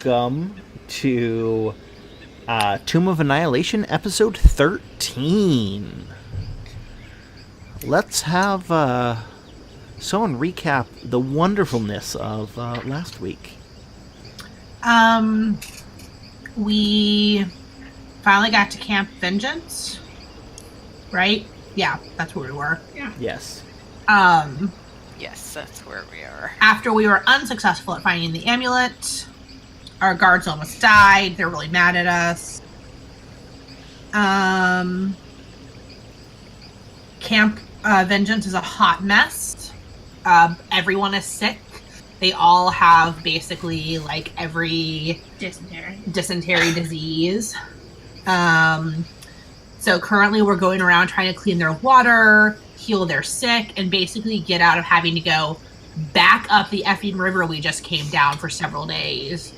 welcome to Tomb of Annihilation, episode 13. Let's have someone recap the wonderfulness of last week. We finally got to Camp Vengeance, right? Yeah, that's where we were. Yeah. Yes. Yes, that's where we are. After we were unsuccessful at finding the amulet, our guards almost died. They're really mad at us. Camp Vengeance is a hot mess. Everyone is sick. They all have basically like every dysentery disease. So currently we're going around trying to clean their water, heal their sick, and basically get out of having to go back up the effing river we just came down for several days.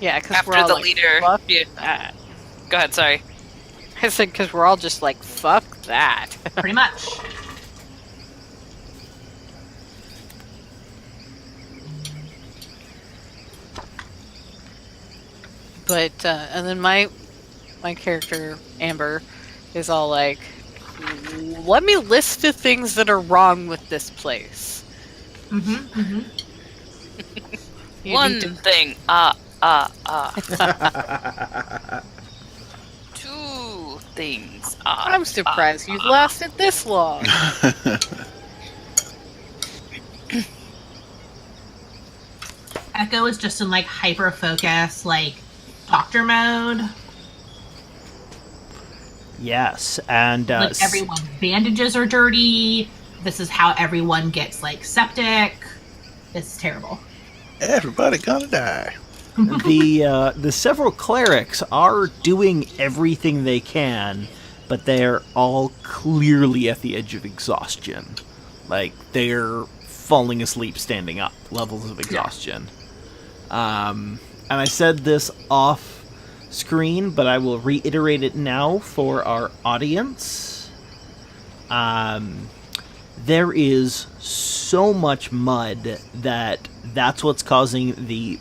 Yeah, because After we're all the like, leader. fuck Yeah. that. Go ahead, sorry. I said because we're all just like, fuck that. Pretty much. But and then my character Amber is all like, let me list the things that are wrong with this place. You One need to- thing. Two things. I'm surprised you lasted this long. Echo is just in like hyper focus, like doctor mode. Yes, and Like everyone's bandages are dirty. This is how everyone gets like septic. It's terrible. Everybody gonna die. the several clerics are doing everything they can, but they're all clearly at the edge of exhaustion. Like, they're falling asleep standing up levels of exhaustion. And I said this off screen, but I will reiterate it now for our audience. There is so much mud that's what's causing the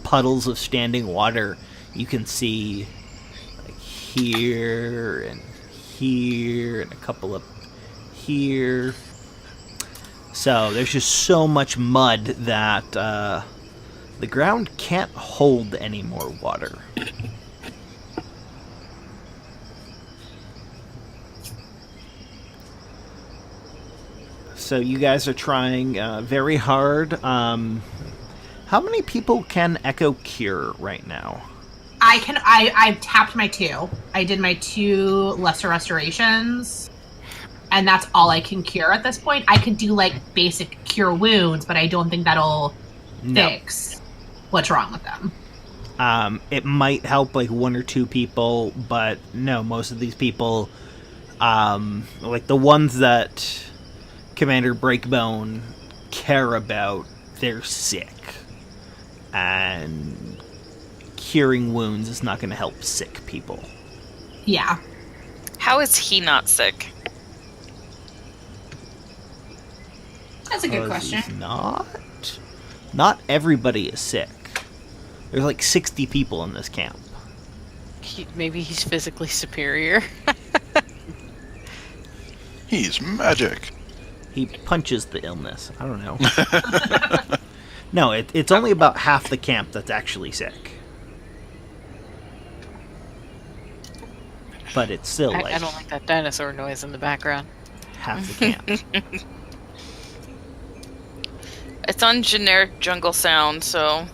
puddles of standing water you can see, like here and here and a couple of here. So there's just so much mud that the ground can't hold any more water. So you guys are trying very hard. How many people can Echo cure right now? I've tapped my 2. I did my 2 lesser restorations, and that's all I can cure at this point. I could do like basic cure wounds, but I don't think that'll fix what's wrong with them. It might help like 1 or 2 people, but no, most of these people, like the ones that Commander Breakbone care about, they're sick. And curing wounds is not going to help sick people. Yeah. How is he not sick? That's a good question. He's not? Not everybody is sick. There's like 60 people in this camp. Maybe he's physically superior. He's magic. He punches the illness. I don't know. No, it's only about half the camp that's actually sick. But it's still like I don't like that dinosaur noise in the background. half the camp. It's on generic jungle sound, so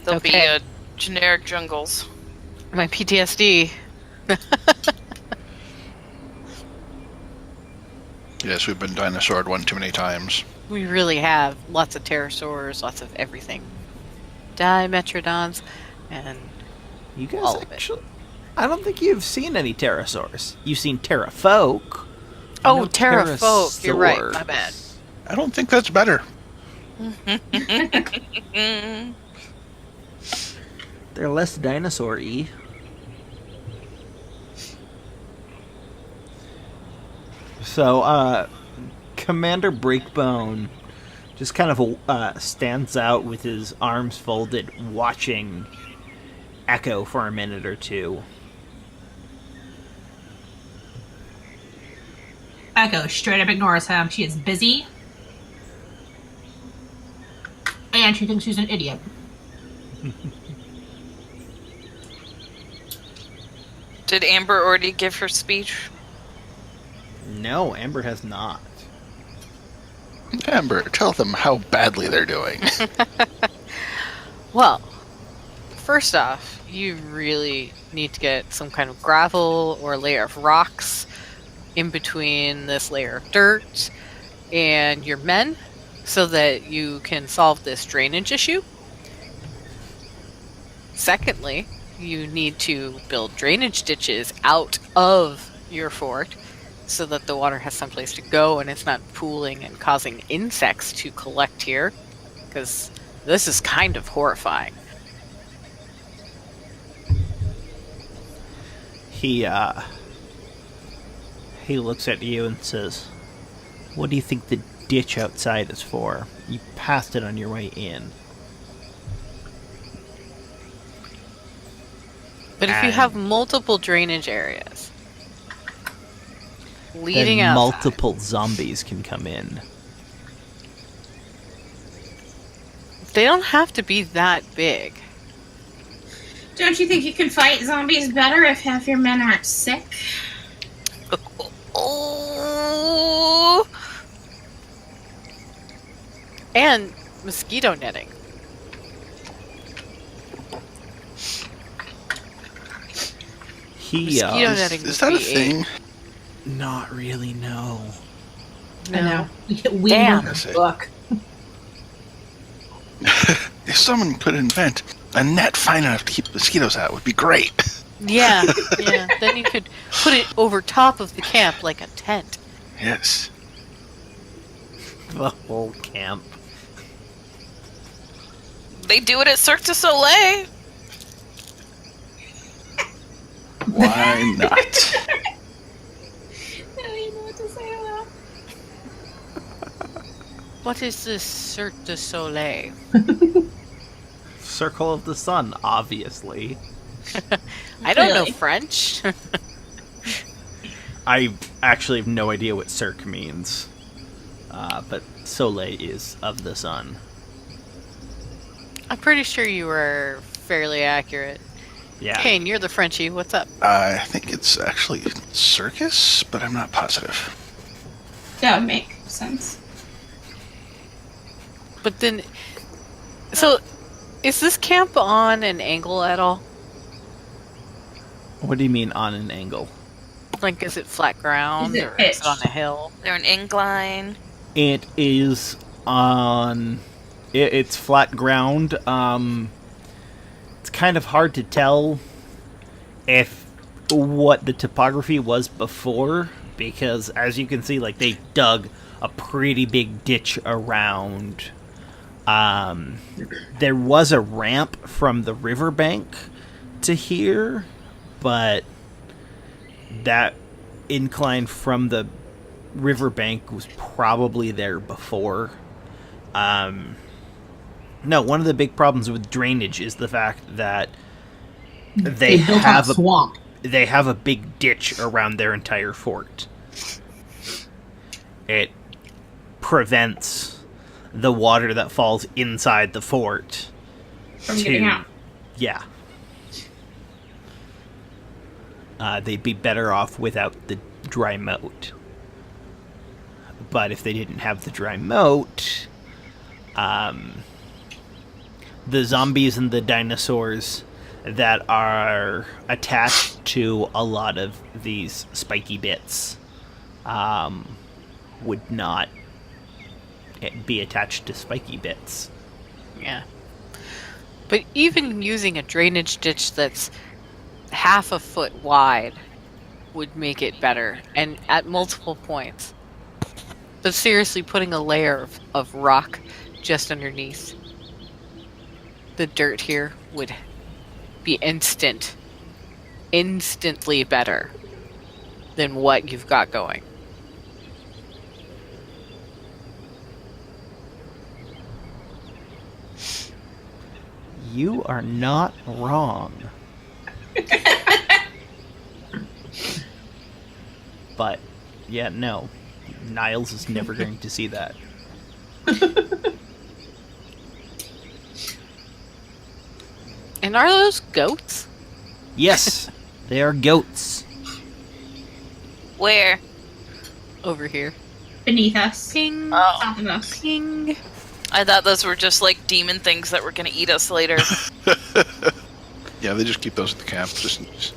there'll be generic jungles. My PTSD. Yes, we've been dinosaured one too many times. We really have lots of pterosaurs, lots of everything. Dimetrodons, and You guys all of it. actually... I don't think you've seen any pterosaurs. You've seen pterofolk. Oh, No pterofolk. You're right. My pterosaurs. bad. I don't think that's better. They're less dinosaur-y. So, Commander Breakbone just kind of stands out with his arms folded, watching Echo for a minute or two. Echo straight up ignores him. She is busy. And she thinks she's an idiot. Did Amber already give her speech? No, Amber has not. Amber, tell them how badly they're doing. Well, first off, you really need to get some kind of gravel or layer of rocks in between this layer of dirt and your men so that you can solve this drainage issue. Secondly, you need to build drainage ditches out of your fort so that the water has someplace to go and it's not pooling and causing insects to collect here, because this is kind of horrifying. He looks at you and says, "What do you think the ditch outside is for? You passed it on your way in." But if you have multiple drainage areas leading then outside, multiple zombies can come in. they don't have to be that big. Don't you think you can fight zombies better if half your men aren't sick? Oh, And mosquito netting. He, Mosquito netting Is would that a be thing? not really, no. I know. We Damn. know the book. If someone could invent a net fine enough to keep mosquitoes out, would be great. Yeah, yeah. Then you could put it over top of the camp like a tent. Yes. The whole camp. they do it at Cirque du Soleil. Why not? I don't even know what to say to that. What is this Cirque du Soleil? Circle of the Sun, obviously. I don't know Clearly. French. I actually have no idea what Cirque means. But Soleil is of the sun. I'm pretty sure you were fairly accurate. Yeah. Kane, you're the Frenchie. What's up? I think it's actually circus, but I'm not positive. That would make sense. But then, so is this camp on an angle at all? What do you mean on an angle? Like, is it flat ground Is it or is it on pitched? a hill? They're an incline. It is on... It's flat ground. It's kind of hard to tell if what the topography was before, because as you can see, like, they dug a pretty big ditch around. There was a ramp from the riverbank to here, but that incline from the riverbank was probably there before. No, one of the big problems with drainage is the fact that they built on have a swamp. they have a big ditch around their entire fort. It prevents the water that falls inside the fort From getting out. Yeah. They'd be better off without the dry moat. But if they didn't have the dry moat, the zombies and the dinosaurs that are attached to a lot of these spiky bits would not be attached to spiky bits. Yeah. But even using a drainage ditch that's half a foot wide would make it better, and at multiple points. But seriously, putting a layer of rock just underneath the dirt here would be instantly better than what you've got going. You are not wrong. But, yeah, no. Niles is never going to see that. And are those goats? Yes, they are goats. Where? Over here. Beneath us. Ping. Oh. Top of us. Ping. I thought those were just like demon things that were gonna eat us later. Yeah, they just keep those at the camp. Just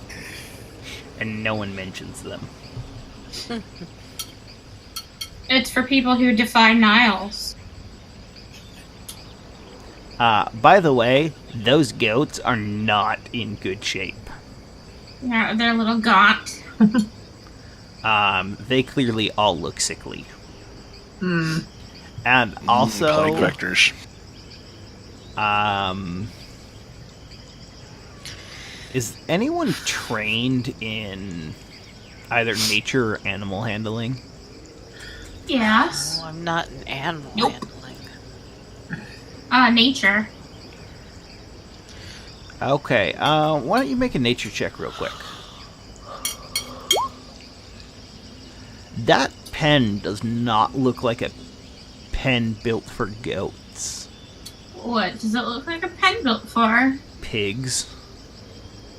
And no one mentions them. It's for people who defy Niles. By the way, those goats are not in good shape. Yeah, they're a little gaunt. They clearly all look sickly. Hmm. And also, plague vectors. is anyone trained in either nature or animal handling? Yes. Oh, I'm not an animal Nope. handling. Nature. Okay, why don't you make a nature check real quick? That pen does not look like a pen built for goats. What does it look like a pen built for? Pigs.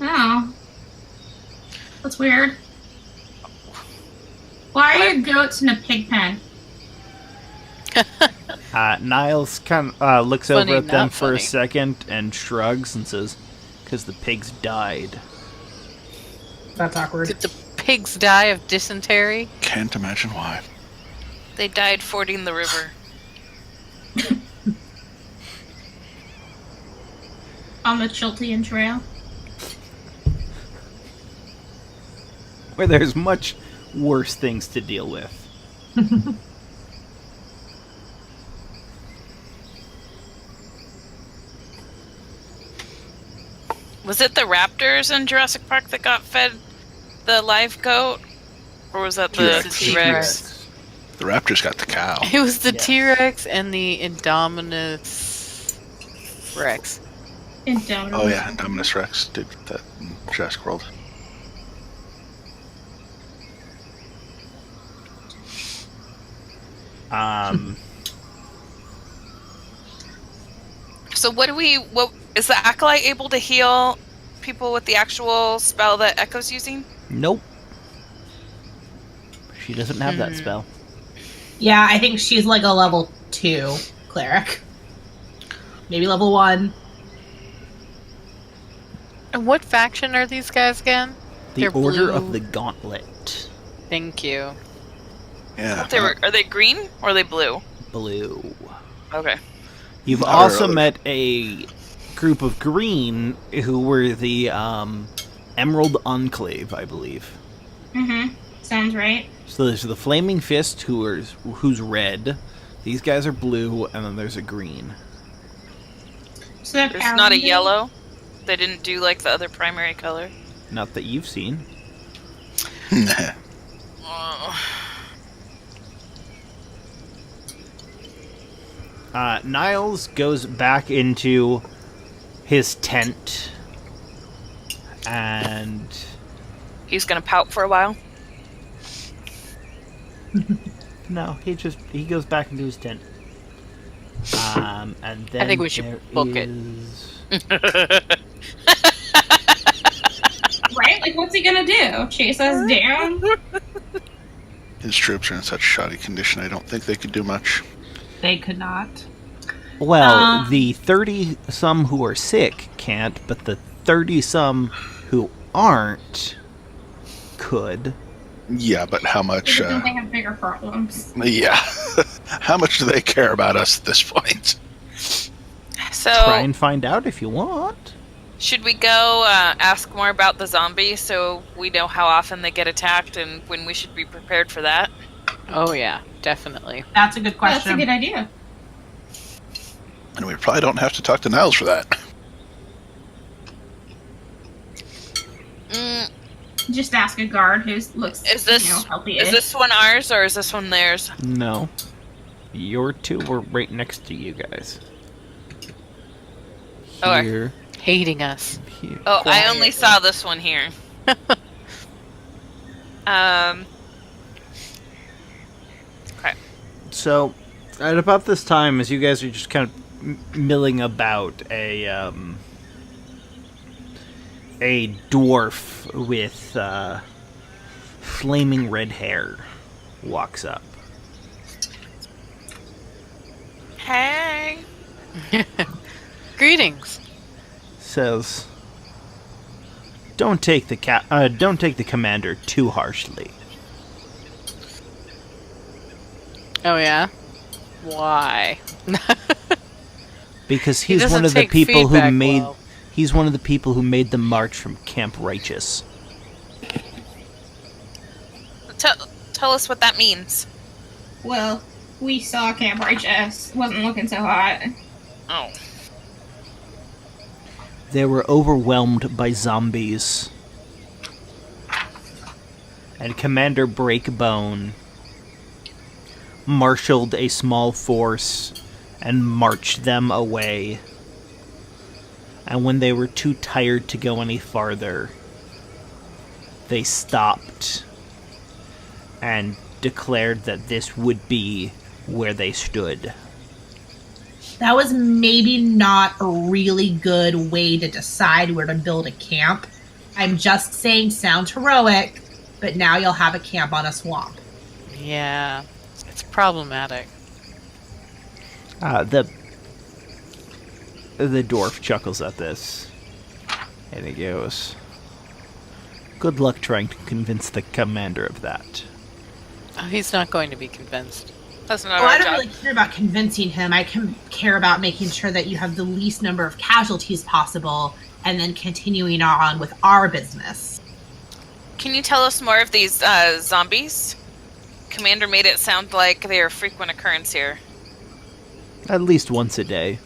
Oh. That's weird. Why are your goats in a pig pen? Niles kind of looks Funny, over at them not for a funny. second and shrugs and says, "Because the pigs died." That's awkward. Did the pigs die of dysentery? Can't imagine why. They died fording the river. On the Chiltean Trail? Where there's much worse things to deal with. Was it the raptors in Jurassic Park that got fed the live goat? Or was that the T-Rex. T-Rex? The raptors got the cow. It was the Yeah. T-Rex and the Indominus Rex. Indomitable. Oh yeah, Indominus Rex did that in Jurassic World. So what is the Acolyte able to heal people with the actual spell that Echo's using? Nope. She doesn't have that spell. Yeah, I think she's like a level 2 cleric. Maybe level 1. And what faction are these guys again? The They're Order blue. of the Gauntlet. Thank you. Yeah. Are they green or are they blue? Blue. Okay. You've Not also really. met a group of green who were the Emerald Enclave, I believe. Mm-hmm. Sounds right. So there's the Flaming Fist, who's red. These guys are blue, and then there's a green. So they're There's not a paladins? yellow. They didn't do like the other primary color. Not that you've seen. Oh. Niles goes back into his tent, and He's gonna pout for a while. no, he goes back into his tent. And then I think we should there book it. is- Right? Like, what's he gonna do? Chase us down? His troops are in such shoddy condition, I don't think they could do much. They could not. Well, the 30-some who are sick can't, but the 30-some who aren't could. Yeah, but how much? Because they have bigger problems. Yeah. How much do they care about us at this point? So Try and find out if you want. should we go ask more about the zombies so we know how often they get attacked and when we should be prepared for that? Oh yeah, definitely. That's a good Well, that's question. a good idea. And we probably don't have to talk to Niles for that. Mm, Just ask a guard who looks, Is this- healthy. is this one ours or is this one theirs? No. Your two were right next to you guys. Okay. here, Hating us. here. Oh, I Quiet. only saw this one here. Okay. So, at about this time, as you guys are just kind of milling about, a dwarf with flaming red hair walks up. Hey. Greetings. Says, "Don't take the commander too harshly." Oh yeah? Why? Because He he's one doesn't of the take people who feedback made well. he's one of the people who made the march from Camp Righteous. Tell us what that means. Well, we saw Camp Righteous. Wasn't looking so hot. Oh. They were overwhelmed by zombies. And Commander Breakbone marshaled a small force and marched them away. And when they were too tired to go any farther, they stopped and declared that this would be where they stood. That was maybe not a really good way to decide where to build a camp. I'm just saying, sounds heroic, but now you'll have a camp on a swamp. Yeah. It's problematic. The dwarf chuckles at this, and he goes, "Good luck trying to convince the commander of that." Oh, he's not going to be convinced. That's not Oh, I our don't job. really care about convincing him. I care about making sure that you have the least number of casualties possible, and then continuing on with our business. Can you tell us more of these zombies? Commander made it sound like they are a frequent occurrence here. At least once a day.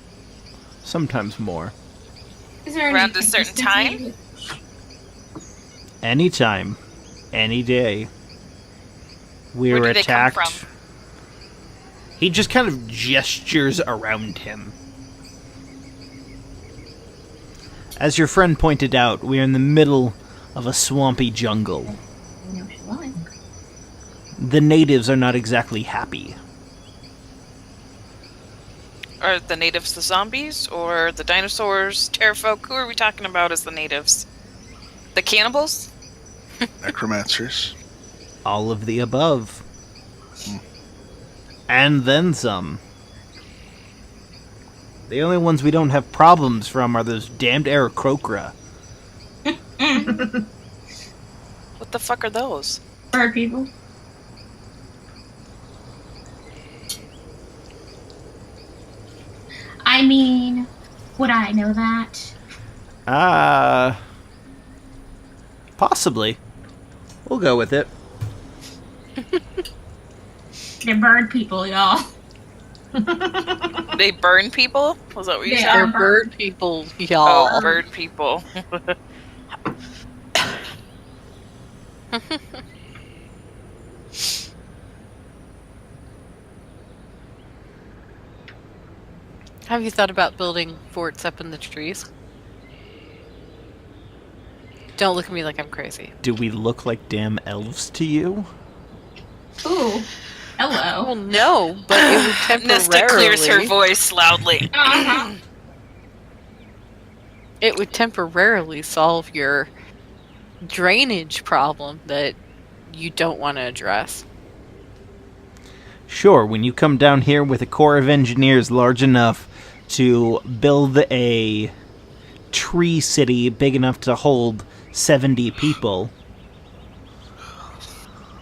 Sometimes more. Is there Around any a certain consistency? Anytime. Any day. We Where were do they come attacked. from? He just kind of gestures around him. As your friend pointed out, we are in the middle of a swampy jungle. No showing. The natives are not exactly happy. Are the natives the zombies or the dinosaurs, terrafolk? Who are we talking about as the natives? The cannibals? Necromancers. All of the above. And then some. The only ones we don't have problems from are those damned Aarakocra. What the fuck are those? Bird people. I mean, would I know that? Possibly. We'll go with it. They're bird people, y'all. They burn people? Was that what you They said? are. They're bird people, y'all. Oh, bird people. Have you thought about building forts up in the trees? Don't look at me like I'm crazy. Do we look like damn elves to you? Ooh. Hello. Well, no, but it would temporarily... Nesta clears her voice loudly. Uh-huh. It would temporarily solve your drainage problem that you don't want to address. Sure, when you come down here with a corps of engineers large enough to build a tree city big enough to hold 70 people,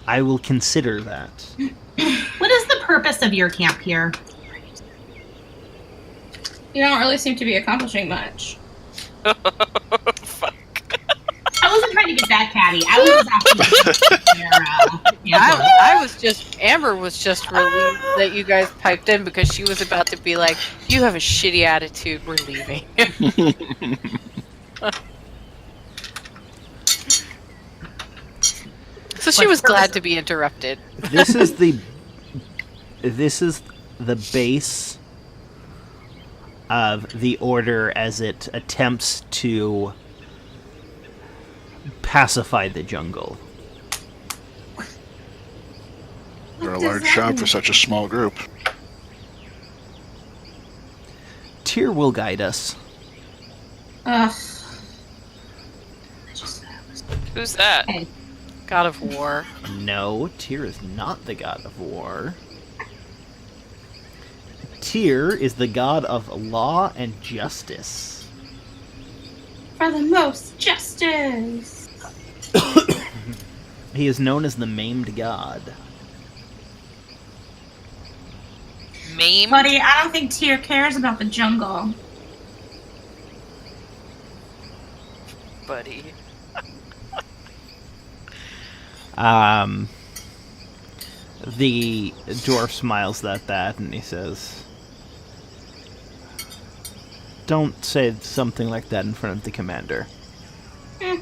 I will consider that. What is the purpose of your camp here? You don't really seem to be accomplishing much. Fuck. I wasn't trying to get that catty. I was just asking I was just... Amber was just relieved that you guys piped in because she was about to be like, you have a shitty attitude, we're leaving. So she was glad to be interrupted. This is the base of the Order as it attempts to pacify the jungle. They're a What does large that job mean? for such a small group. Tyr will guide us. Ugh. Who's that? Hey, God of War. No, Tyr is not the god of war. Tyr is the god of law and justice. for the most justice. He is known as the maimed god. Mame? Buddy, I don't think Tyr cares about the jungle. Buddy. The dwarf smiles at that and he says, "Don't say something like that in front of the commander." Eh.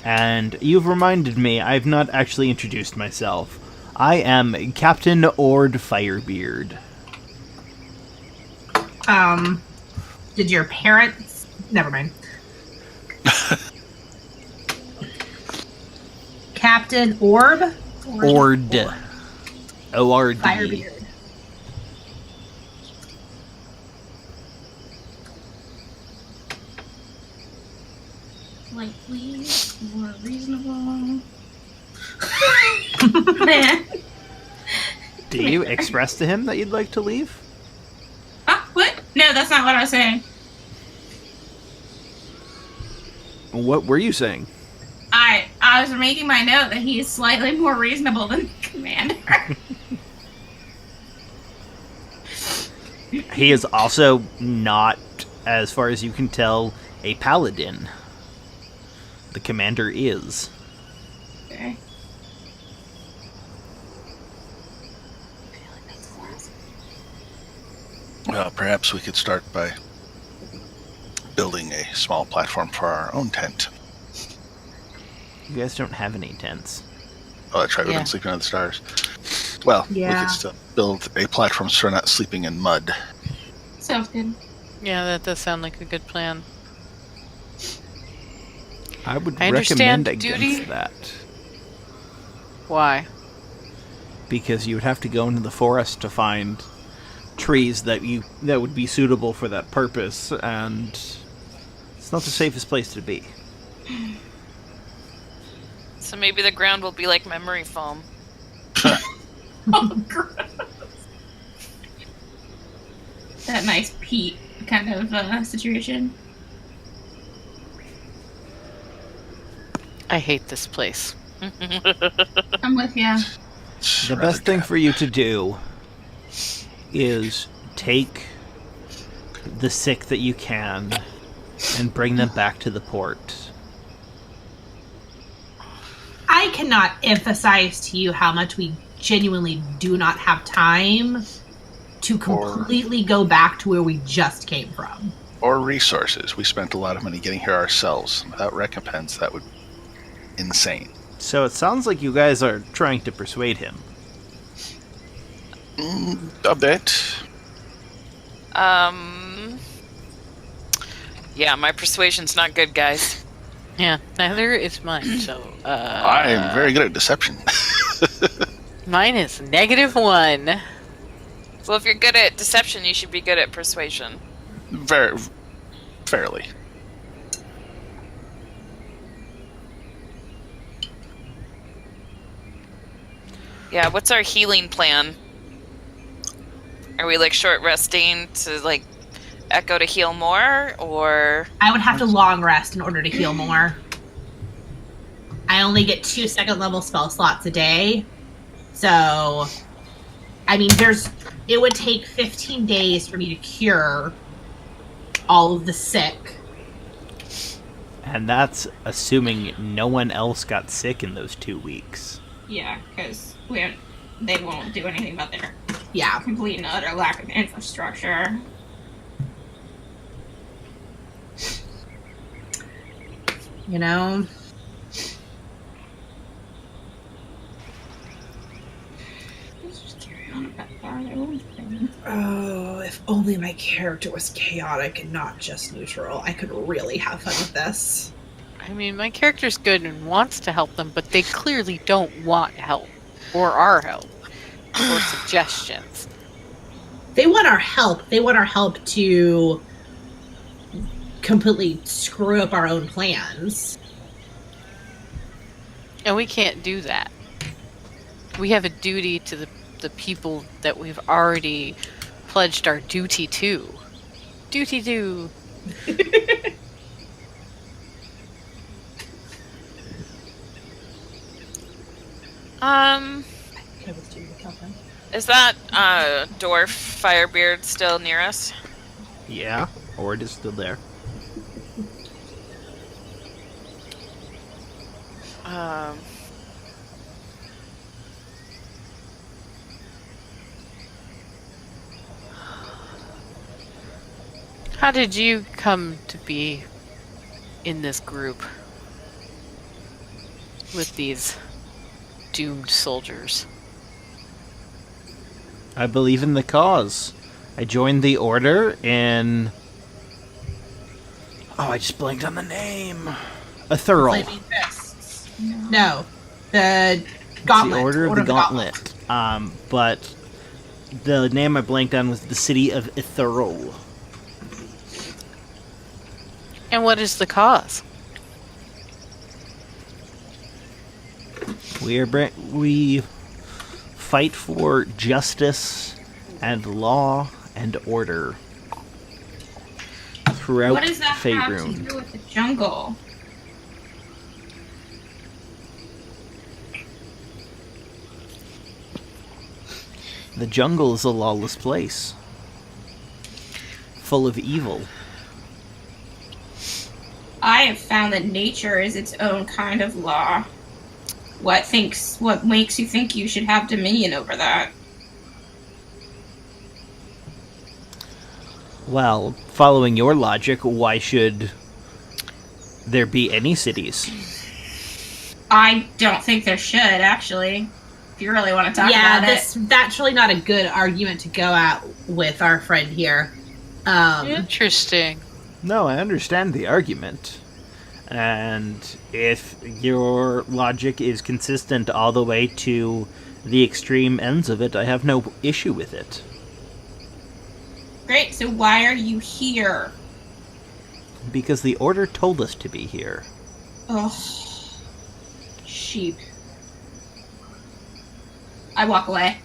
And you've reminded me, I've not actually introduced myself. I am Captain Ord Firebeard. Did your parents? Never mind. Captain Orb? Ord. O-R-D. Firebeard. Slightly more reasonable. Man. Do you express to him that you'd like to leave? Ah, what? No, that's not what I was saying. What were you saying? I was making my note that he is slightly more reasonable than the commander. He is also not, as far as you can tell, a paladin. The commander is. Okay. Well, perhaps we could start by building a small platform for our own tent. You guys don't have any tents. Oh, that's right. We've Yeah. been sleeping under the stars. Well, we Yeah. could still build a platform so we're not sleeping in mud. Sounds good. Yeah, that does sound like a good plan. I would I understand recommend against duty. that. Why? Because you would have to go into the forest to find trees that would be suitable for that purpose, and it's not the safest place to be. So maybe the ground will be like memory foam. Oh, gross. That nice peat kind of situation. I hate this place. I'm with ya. It's The rather best thing drab. for you to do is take the sick that you can and bring them back to the port. I cannot emphasize to you how much we genuinely do not have time to completely go back to where we just came from. Or resources. We spent a lot of money getting here ourselves. Without recompense, that would be insane. So it sounds like you guys are trying to persuade him. A bit. Yeah, my persuasion's not good, guys. Yeah, neither is mine, so, I am very good at deception. mine is -1. Well, if you're good at deception, you should be good at persuasion. Very, fairly. Yeah, what's our healing plan? Are we like short resting to like echo to heal more, or I would have to long rest in order to heal more. I only get 2 second-level spell slots a day. So, I mean, it would take 15 days for me to cure all of the sick. And that's assuming no one else got sick in those 2 weeks. Yeah, because they won't do anything about their Yeah. complete and utter lack of infrastructure. You know? Let's just carry on about our own thing. character was chaotic and not just neutral, I could really have fun with this. I mean, my character's good and wants to help them, but they clearly don't want help. Or our help. Or suggestions. They want our help. They want our help to completely screw up our own plans. And we can't do that. We have a duty to the people that we've already pledged our duty to. Duty to. Is that dwarf Firebeard still near us? Yeah, Ord is still there. How did you come to be in this group with these doomed soldiers? I believe in the cause. I joined the order in... Oh, I just blanked on the name. A thorough. Flaming Fists. No. The Gauntlet. The Order of the Gauntlet. But the name I blanked on was the City of Ithero. And what is the cause? We fight for justice and law and order throughout What does that have to Faerun. do with the jungle? The jungle is a lawless place, full of evil. I have found that nature is its own kind of law. What makes you think you should have dominion over that? Well, following your logic, why should there be any cities? I don't think there should, actually. If you really want to talk about it. That's really not a good argument to go at with our friend here. Interesting. No, I understand the argument. And if your logic is consistent all the way to the extreme ends of it, I have no issue with it. Great, so why are you here? Because the Order told us to be here. Ugh. Sheep. I walk away.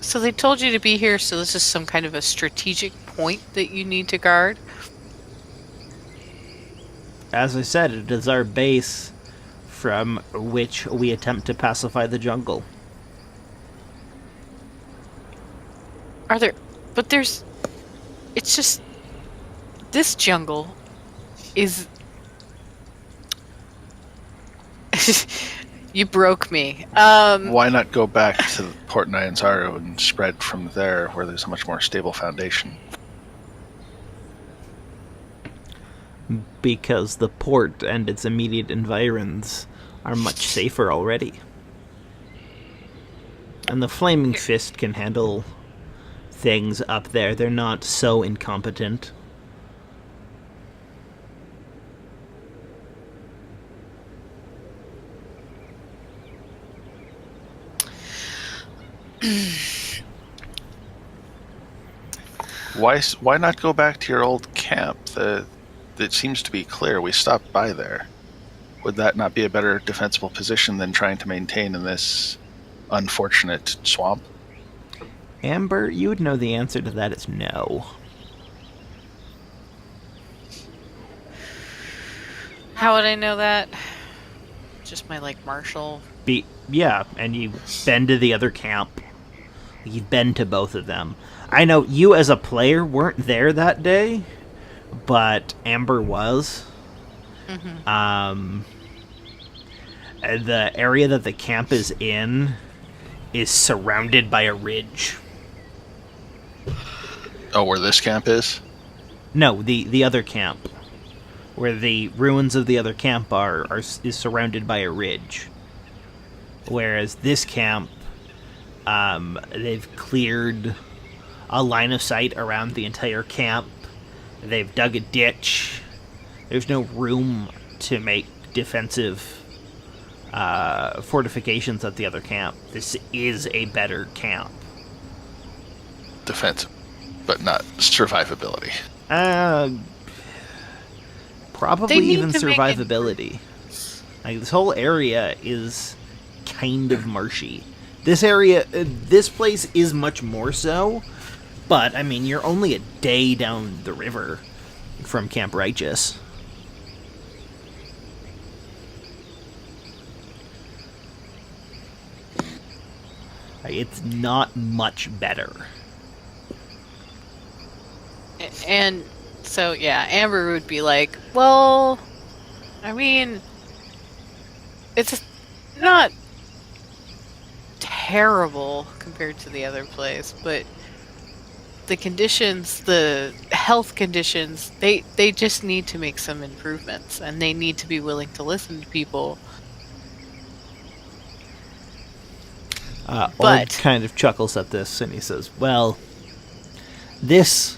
So they told you to be here, so this is some kind of a strategic point that you need to guard? As I said, it is our base from which we attempt to pacify the jungle. It's just, this jungle is... You broke me. Why not go back to Port Nyanzaru and spread from there, where there's a much more stable foundation? Because the port and its immediate environs are much safer already. And the Flaming Fist can handle things up there. They're not so incompetent. Why not go back to your old camp? It seems to be clear. We stopped by there. Would that not be a better defensible position than trying to maintain in this unfortunate swamp? Amber, you would know the answer to that is no. How would I know that? Just my, martial... Yeah, and you've been to the other camp. You've been to both of them. I know you as a player weren't there that day, but Amber was. Mm-hmm. The area that the camp is in is surrounded by a ridge. Oh, where this camp is? No, the other camp. Where the ruins of the other camp is surrounded by a ridge. Whereas this camp, they've cleared a line of sight around the entire camp. They've dug a ditch. There's no room to make defensive fortifications at the other camp. This is a better camp. Defensive, but not survivability. Probably They need even to make it- survivability. Like, this whole area is kind of marshy. This place is much more so, but I mean, you're only a day down the river from Camp Righteous. Like, it's not much better. And so, yeah, Amber would be like, well, I mean, it's not terrible compared to the other place, but the conditions, the health conditions, they just need to make some improvements, and they need to be willing to listen to people. Ord But- kind of chuckles at this, and he says, well, this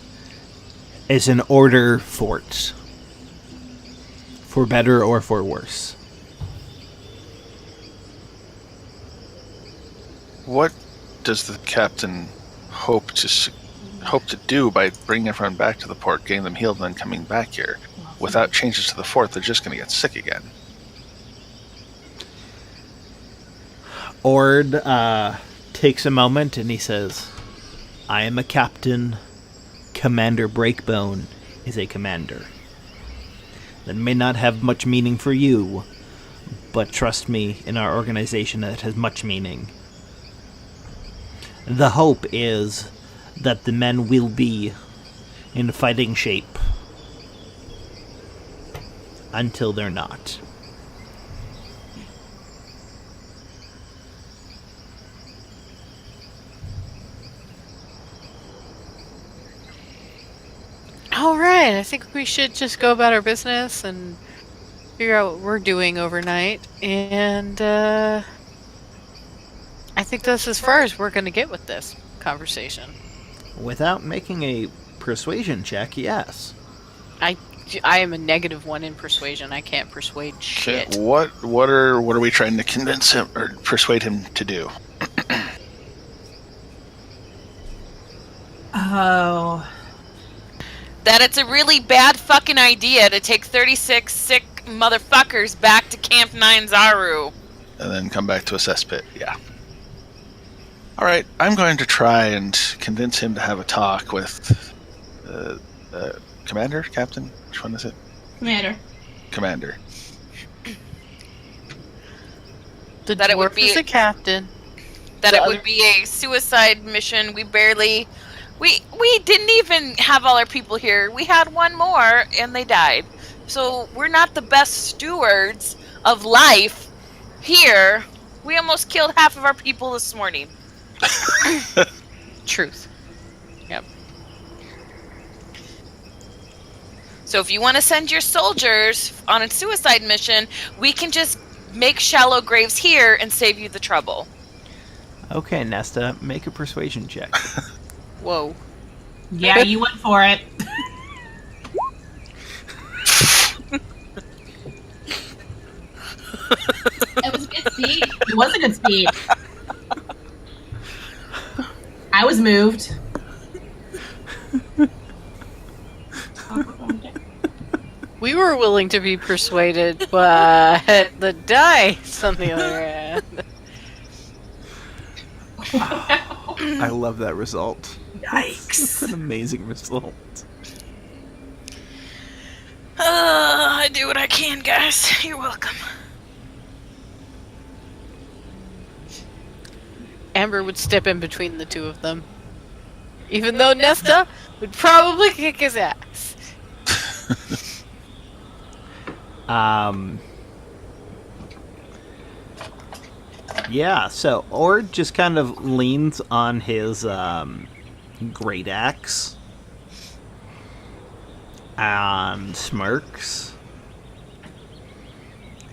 is an order fort. For better or for worse. What does the captain hope to do by bringing everyone back to the port, getting them healed, and then coming back here? Without changes to the fort, they're just going to get sick again. Ord takes a moment and he says, I am a captain. Commander Breakbone is a commander. That may not have much meaning for you, but trust me, in our organization it has much meaning. The hope is that the men will be in fighting shape until they're not. All right, I think we should just go about our business and figure out what we're doing overnight. And I think that's as far as we're going to get with this conversation. Without making a persuasion check, yes. I am a -1 in persuasion. I can't persuade shit. Okay, what are we trying to convince him or persuade him to do? Oh. That it's a really bad fucking idea to take 36 sick motherfuckers back to Camp 9 Zaru. And then come back to a cesspit. Yeah. All right, I'm going to try and convince him to have a talk with Commander, Captain. Which one is it? Commander. The That it would dwarf be- is a captain. That The it other- would be a suicide mission. We didn't even have all our people here. We had one more and they died. So we're not the best stewards of life here. We almost killed half of our people this morning. Truth. Yep. So if you want to send your soldiers on a suicide mission, we can just make shallow graves here and save you the trouble. Okay, Nesta, make a persuasion check. Whoa. Yeah, you went for it. It was a good speed. It was a good speed. I was moved. We were willing to be persuaded, but the dice on the other hand. I love that result. Yikes. It's an amazing result. I do what I can, guys. You're welcome. Amber would step in between the two of them. Even though Nesta would probably kick his ass. Yeah, so Ord just kind of leans on his great axe and smirks.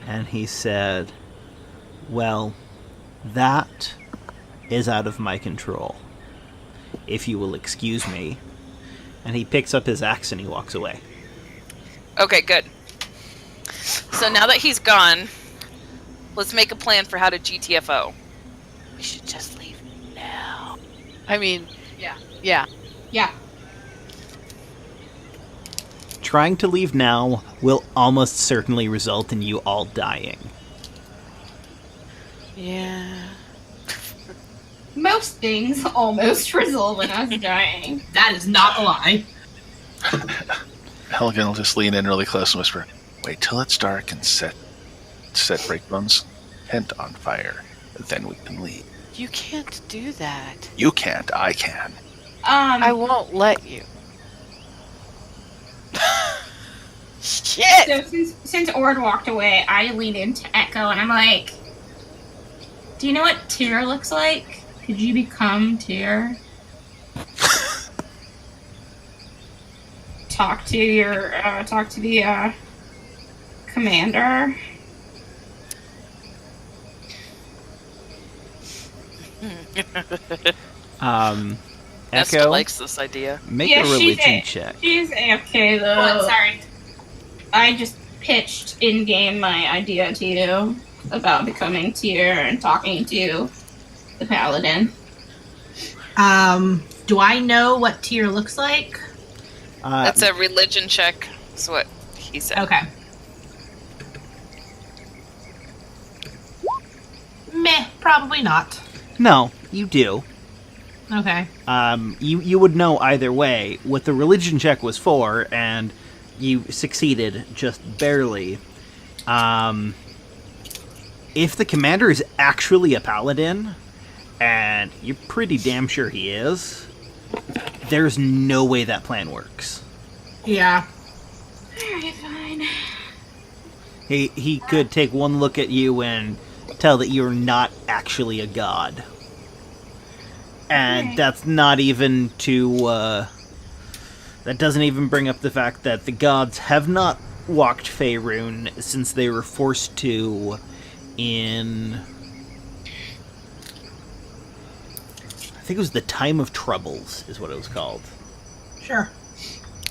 And he said, well, That is out of my control. If you will excuse me. And he picks up his axe and he walks away. Okay, good. So now that he's gone, let's make a plan for how to GTFO. We should just leave now. I mean, Yeah. yeah. Yeah. Trying to leave now will almost certainly result in you all dying. Yeah. Most things almost result in us dying. That is not a lie. Helgen will just lean in really close and whisper, "Wait till it's dark and set Breakbone's tent on fire. Then we can leave." You can't do that. You can't, I can. I won't let you. Shit! So since Ord walked away, I lean into Echo and I'm like, "Do you know what Tyr looks like? Could you become Tyr? Talk to the commander." Nesta Echo, likes this idea. make Yeah, a religion check. She's AFK though. Oh, sorry. I just pitched in game my idea to you about becoming Tyr and talking to the paladin. Do I know what Tyr looks like? That's a religion check. That's what he said. Okay. Meh, probably not. No, you do. Okay. You would know either way what the religion check was for, and you succeeded just barely. If the commander is actually a paladin, and you're pretty damn sure he is, there's no way that plan works. Yeah. Alright, fine. He could take one look at you and tell that you're not actually a god. And Okay. that's not even to, that doesn't even bring up the fact that the gods have not walked Faerun since they were forced to in... I think it was the Time of Troubles, is what it was called. Sure.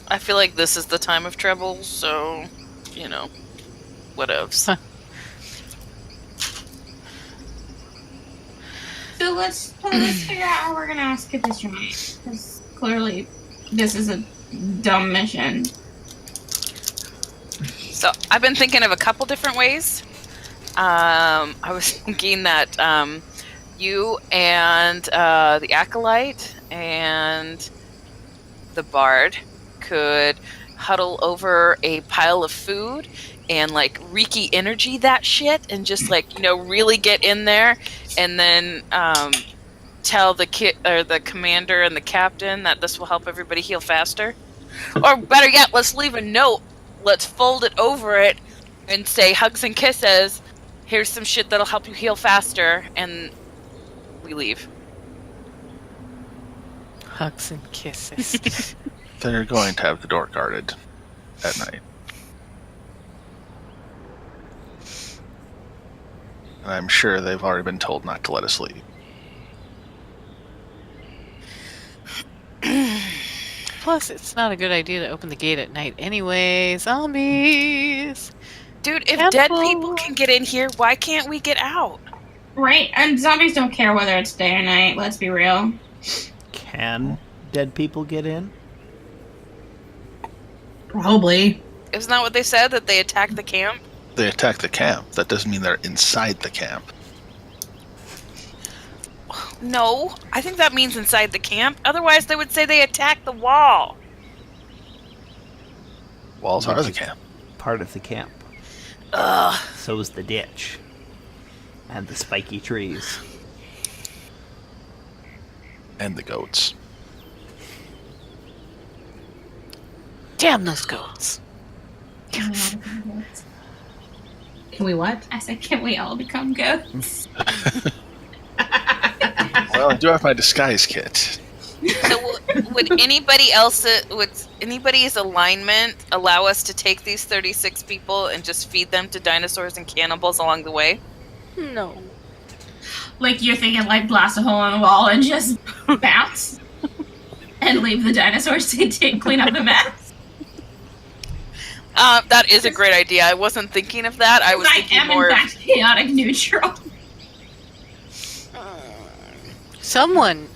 I feel like this is the time of trouble, so, you know, whatevs. So let's figure out how we're gonna ask if this right. Because clearly this is a dumb mission. So I've been thinking of a couple different ways. I was thinking that you and the Acolyte and the Bard could huddle over a pile of food and like Reiki energy that shit and just like, you know, really get in there and then tell the the commander and the captain that this will help everybody heal faster. Or better yet, let's leave a note. Let's fold it over it and say hugs and kisses. Here's some shit that'll help you heal faster, and we leave. Hugs and kisses. They're going to have the door guarded at night. And I'm sure they've already been told not to let us leave. Plus, it's not a good idea to open the gate at night anyway. Zombies! Dude, if Careful. dead people can get in here, why can't we get out? Right? And zombies don't care whether it's day or night, let's be real. Can dead people get in? Probably. Isn't that what they said, that they attacked the camp? They attack the camp. That doesn't mean they're inside the camp. No, I think that means inside the camp. Otherwise, they would say they attacked the wall. Walls are the camp. Part of the camp. Ugh. So is the ditch. And the spiky trees. And the goats. Damn those goats. Can we all become goats? Can we what? I said, can we all become goats? Well, I do have my disguise kit. So would anybody's alignment allow us to take these 36 people and just feed them to dinosaurs and cannibals along the way? No. Like, you're thinking, like, blast a hole in the wall and just bounce? And leave the dinosaurs to clean up the mess? That is a great idea. I wasn't thinking of that. I was thinking am more in of... fact chaotic neutral. Someone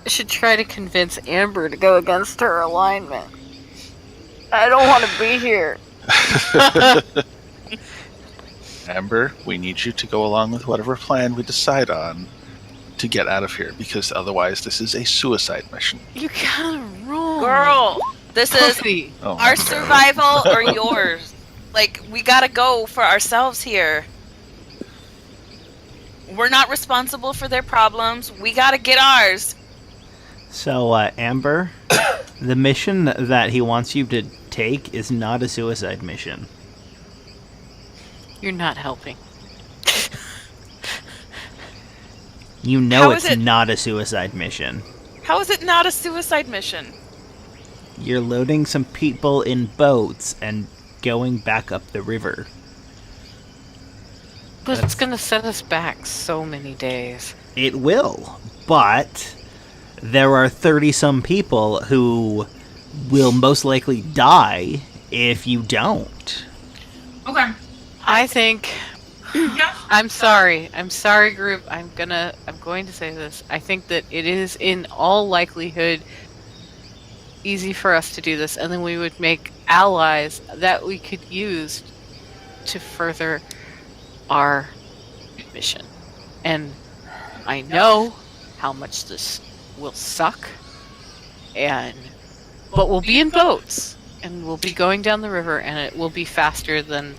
should try to convince Amber to go against her alignment. I don't want to be here. Amber, we need you to go along with whatever plan we decide on to get out of here, because otherwise this is a suicide mission. You gotta roll. Girl, this is Puffy. Oh, our survival or yours. Like, we gotta go for ourselves here. We're not responsible for their problems. We gotta get ours. So, Amber, the mission that he wants you to take is not a suicide mission. You're not helping. You know How it's is it- not a suicide mission. How is it not a suicide mission? You're loading some people in boats and going back up the river. But it's gonna set us back so many days. It will, but there are 30-some people who will most likely die if you don't. Okay. I think Yeah. I'm sorry, group. I'm going to say this. I think that it is in all likelihood easy for us to do this, and then we would make allies that we could use to further our mission. And I know how much this will suck, but we'll be in boats, and we'll be going down the river, and it will be faster than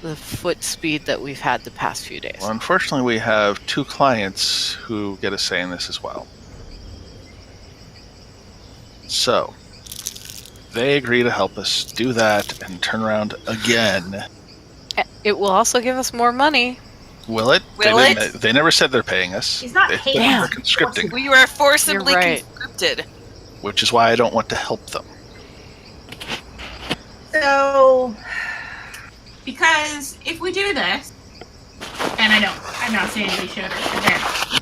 the foot speed that we've had the past few days. Well, unfortunately, we have 2 clients who get a say in this as well. So, they agree to help us do that and turn around again. It will also give us more money. Will it? Will They never said they're paying us. He's not They paying said us. they're conscripting, We were forcibly You're right. conscripted. which is why I don't want to help them. So, because if we do this, and I'm not saying we should or shouldn't,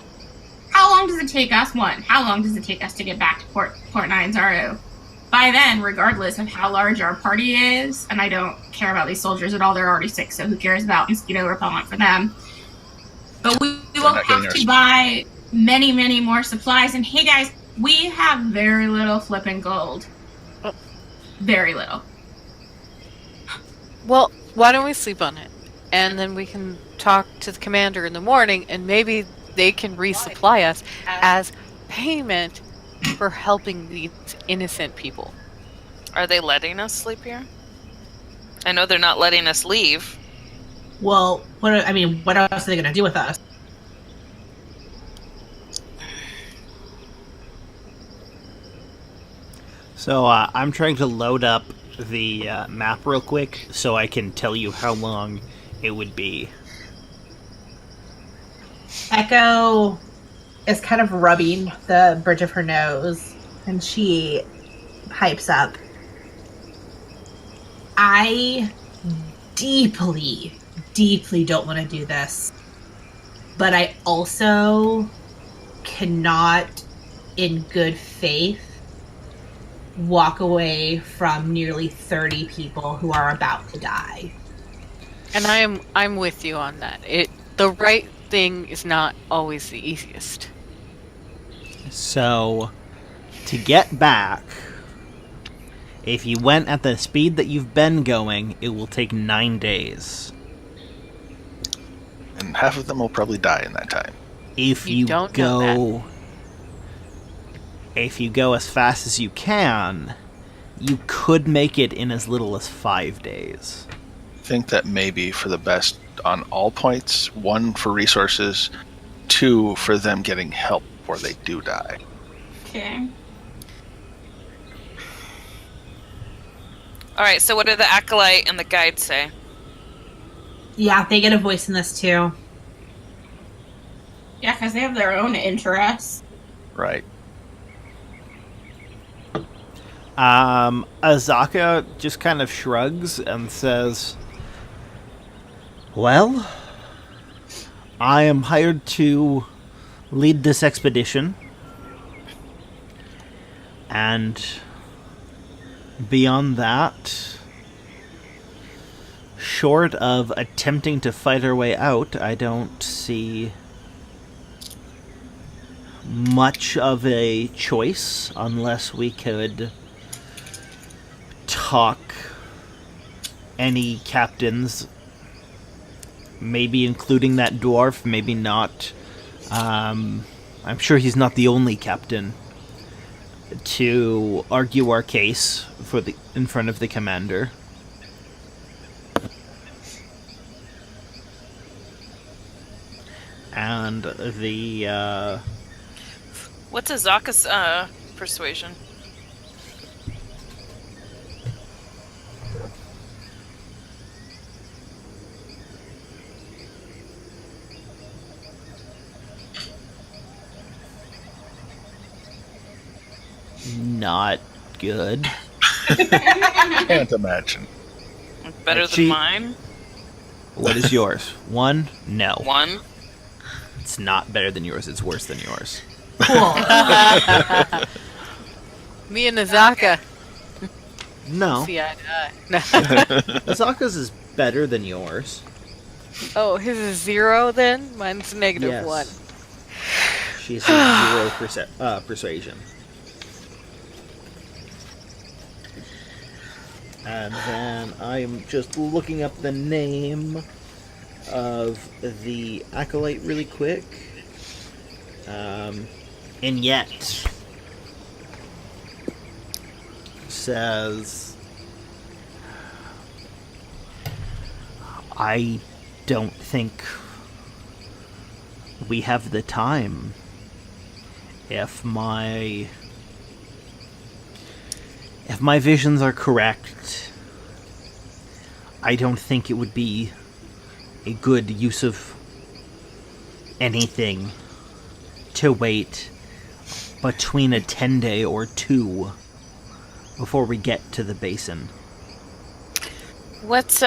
how long does it take us? How long does it take us to get back to Port 9 Zaru? By then, regardless of how large our party is, and I don't care about these soldiers at all, they're already sick, so who cares about mosquito repellent for them? But we will not getting have our to buy many, many more supplies. And hey guys, we have very little flipping gold. Very little. Well, why don't we sleep on it? And then we can talk to the commander in the morning, and maybe they can resupply us as payment for helping these innocent people. Are they letting us sleep here? I know they're not letting us leave. Well, what else are they going to do with us? So, I'm trying to load up the map real quick so I can tell you how long it would be. Echo is kind of rubbing the bridge of her nose, and she pipes up. I deeply, deeply don't want to do this, but I also cannot, in good faith, walk away from nearly 30 people who are about to die. And I'm with you on that. The right thing is not always the easiest. So, to get back, if you went at the speed that you've been going, it will take 9 days. And half of them will probably die in that time. If You you don't know go... If you go as fast as you can, you could make it in as little as 5 days. I think that may be for the best on all points. 1, for resources. 2, for them getting help before they do die. Okay. All right, so what do the acolyte and the guide say? Yeah, they get a voice in this too. Yeah, because they have their own interests. Right. Azaka just kind of shrugs and says, "Well, I am hired to lead this expedition. And beyond that, short of attempting to fight our way out, I don't see much of a choice unless we could talk any captains, maybe including that dwarf, maybe not. I'm sure he's not the only captain, to argue our case in front of the commander. And the What's Azaka's persuasion? not good. Can't imagine. Better than mine? What is yours? 1? No. 1. It's not better than yours. It's worse than yours. Cool. Me and Azaka. No. See eye to eye. No. Azaka's is better than yours. Oh, his is 0 then? Mine's negative Yes. 1. She's a 0 persuasion. And then I'm just looking up the name of the acolyte really quick. And yet says, I don't think we have the time. If my visions are correct, I don't think it would be a good use of anything to wait between a 10-day or 2 before we get to the basin. What's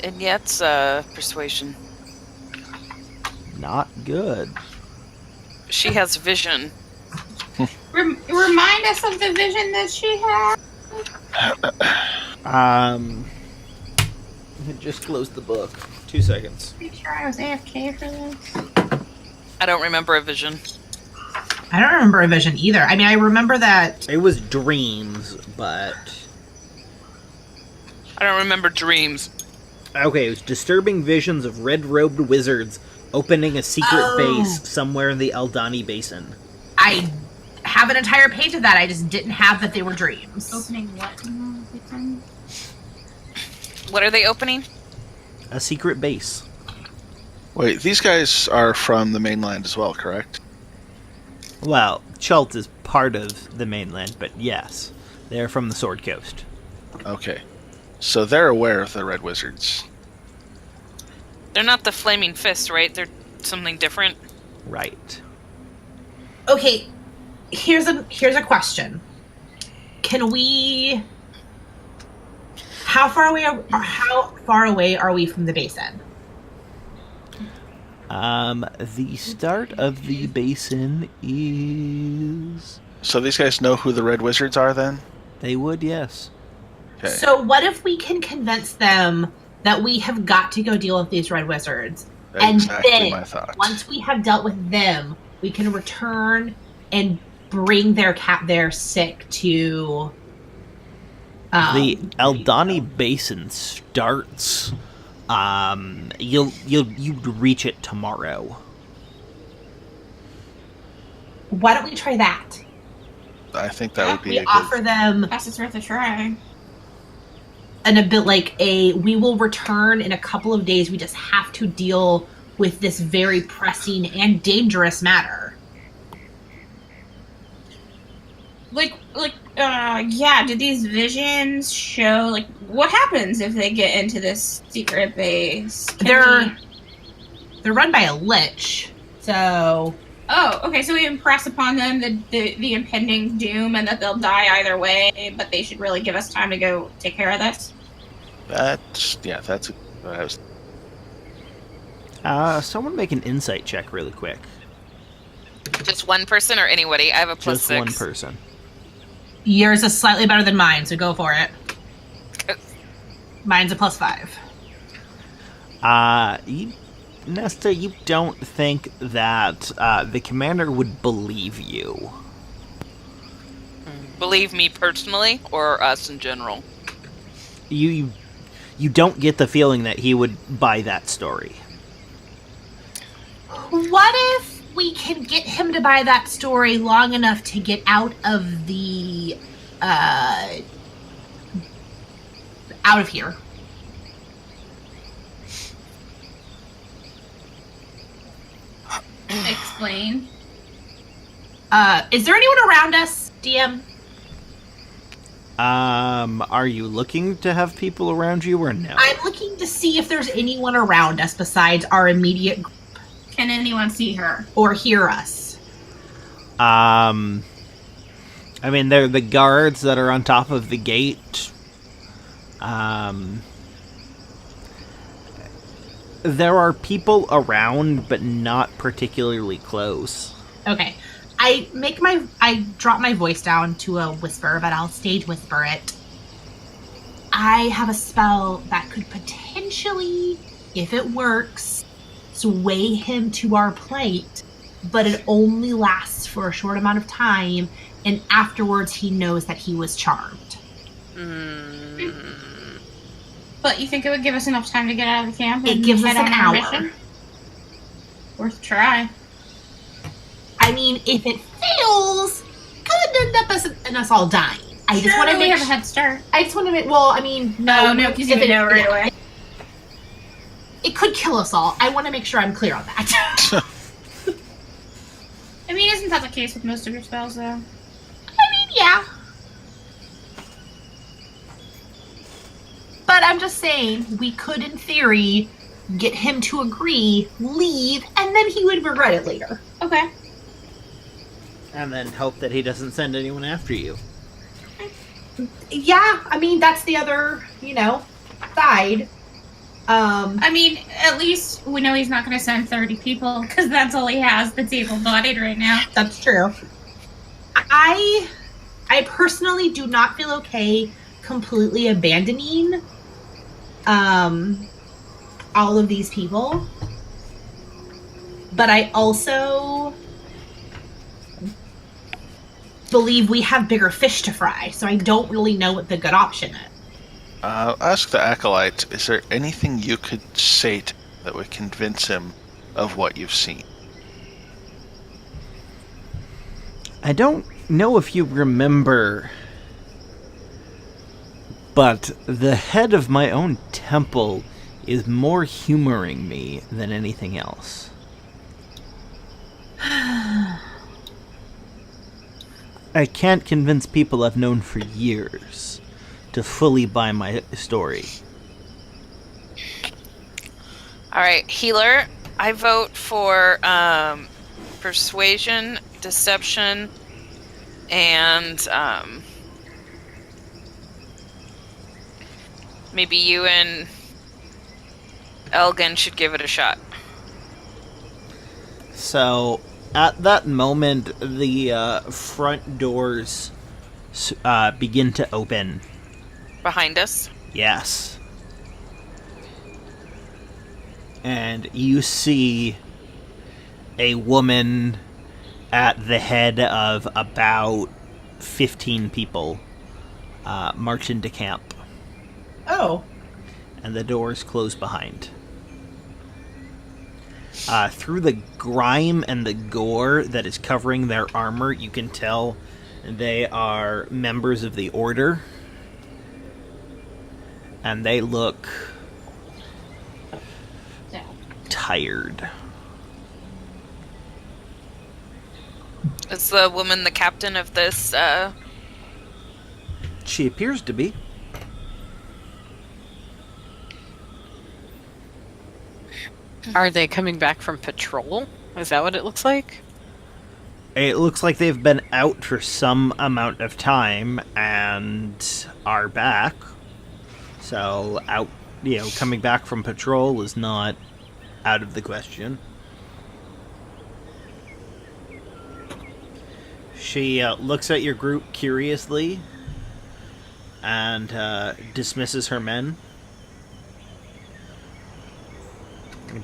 Ignat's persuasion? Not good. She has vision. Remind us of the vision that she had. Just close the book. 2 seconds. Pretty sure I was AFK for this. I don't remember a vision. I don't remember a vision either. I mean, I remember that. It was dreams, but... I don't remember dreams. Okay, it was disturbing visions of red-robed wizards opening a secret base somewhere in the Aldani Basin. I have an entire page of that. I just didn't have that they were dreams. Opening what? What are they opening? A secret base. Wait, these guys are from the mainland as well, correct? Well, Chult is part of the mainland, but yes, they're from the Sword Coast. Okay. So they're aware of the Red Wizards. They're not the Flaming Fist, right? They're something different. Right. Okay, here's a question. Can we? How far away are we from the basin? The start of the basin is... So these guys know who the Red Wizards are then? They would, yes. Okay. So what if we can convince them that we have got to go deal with these Red Wizards, Exactly and my then thought. once we have dealt with them, we can return and bring their sick to The Aldani Basin starts... you'd reach it tomorrow. Why don't we try that? I think that would be We a good... offer them Guess it's worth a try. a bit like we will return in a couple of days. We just have to deal with this very pressing and dangerous matter. Yeah, did these visions show, what happens if they get into this secret base? They're run by a lich, so... Oh, okay, so we impress upon them the impending doom and that they'll die either way, but they should really give us time to go take care of this? That's... Yeah, that's... Someone make an insight check really quick. Just one person or anybody? I have a plus Just 6. one person. Yours is slightly better than mine, so go for it. Mine's a +5. Nesta, you don't think that the commander would believe you. Believe me personally, or us in general? You don't get the feeling that he would buy that story. What if we can get him to buy that story long enough to get out of the out of here? Explain. Is there anyone around us, DM? Are you looking to have people around you or no? I'm looking to see if there's anyone around us besides our immediate group Can anyone see her? or hear us. I mean, they're the guards that are on top of the gate. There are people around, but not particularly close. Okay. I drop my voice down to a whisper, but I'll stage whisper it. I have a spell that could potentially, if it works, sway him to our plate, but it only lasts for a short amount of time, and afterwards he knows that he was charmed. But you think it would give us enough time to get out of the camp? It and gives us head an on our hour. mission? Worth a try. I mean, if it fails, could end up in us all dying. I just want to we make have a head start. I just want to make. Well, I mean, No, because you if would know right away. It could kill us all. I want to make sure I'm clear on that. I mean, isn't that the case with most of your spells, though? I mean, yeah. But I'm just saying, we could, in theory, get him to agree, leave, and then he would regret it later. Okay. And then hope that he doesn't send anyone after you. Yeah, I mean, that's the other, side. I mean, at least we know he's not going to send 30 people, because that's all he has that's able-bodied right now. That's true. I personally do not feel okay completely abandoning all of these people. But I also believe we have bigger fish to fry, so I don't really know what the good option is. Ask the Acolyte, is there anything you could say to him that would convince him of what you've seen? I don't know if you remember, but the head of my own temple is more humoring me than anything else. I can't convince people I've known for years to fully buy my story. Alright, healer. I vote for persuasion, deception, and maybe you and Elgin should give it a shot. So, at that moment, the front doors begin to open. Behind us. Yes. And you see a woman at the head of about 15 people march into camp. Oh. And the doors close behind. Through the grime and the gore that is covering their armor, you can tell they are members of the Order. And they look tired. Is the woman the captain of this? She appears to be. Are they coming back from patrol? Is that what it looks like? It looks like they've been out for some amount of time and are back. So, coming back from patrol is not out of the question. She looks at your group curiously and dismisses her men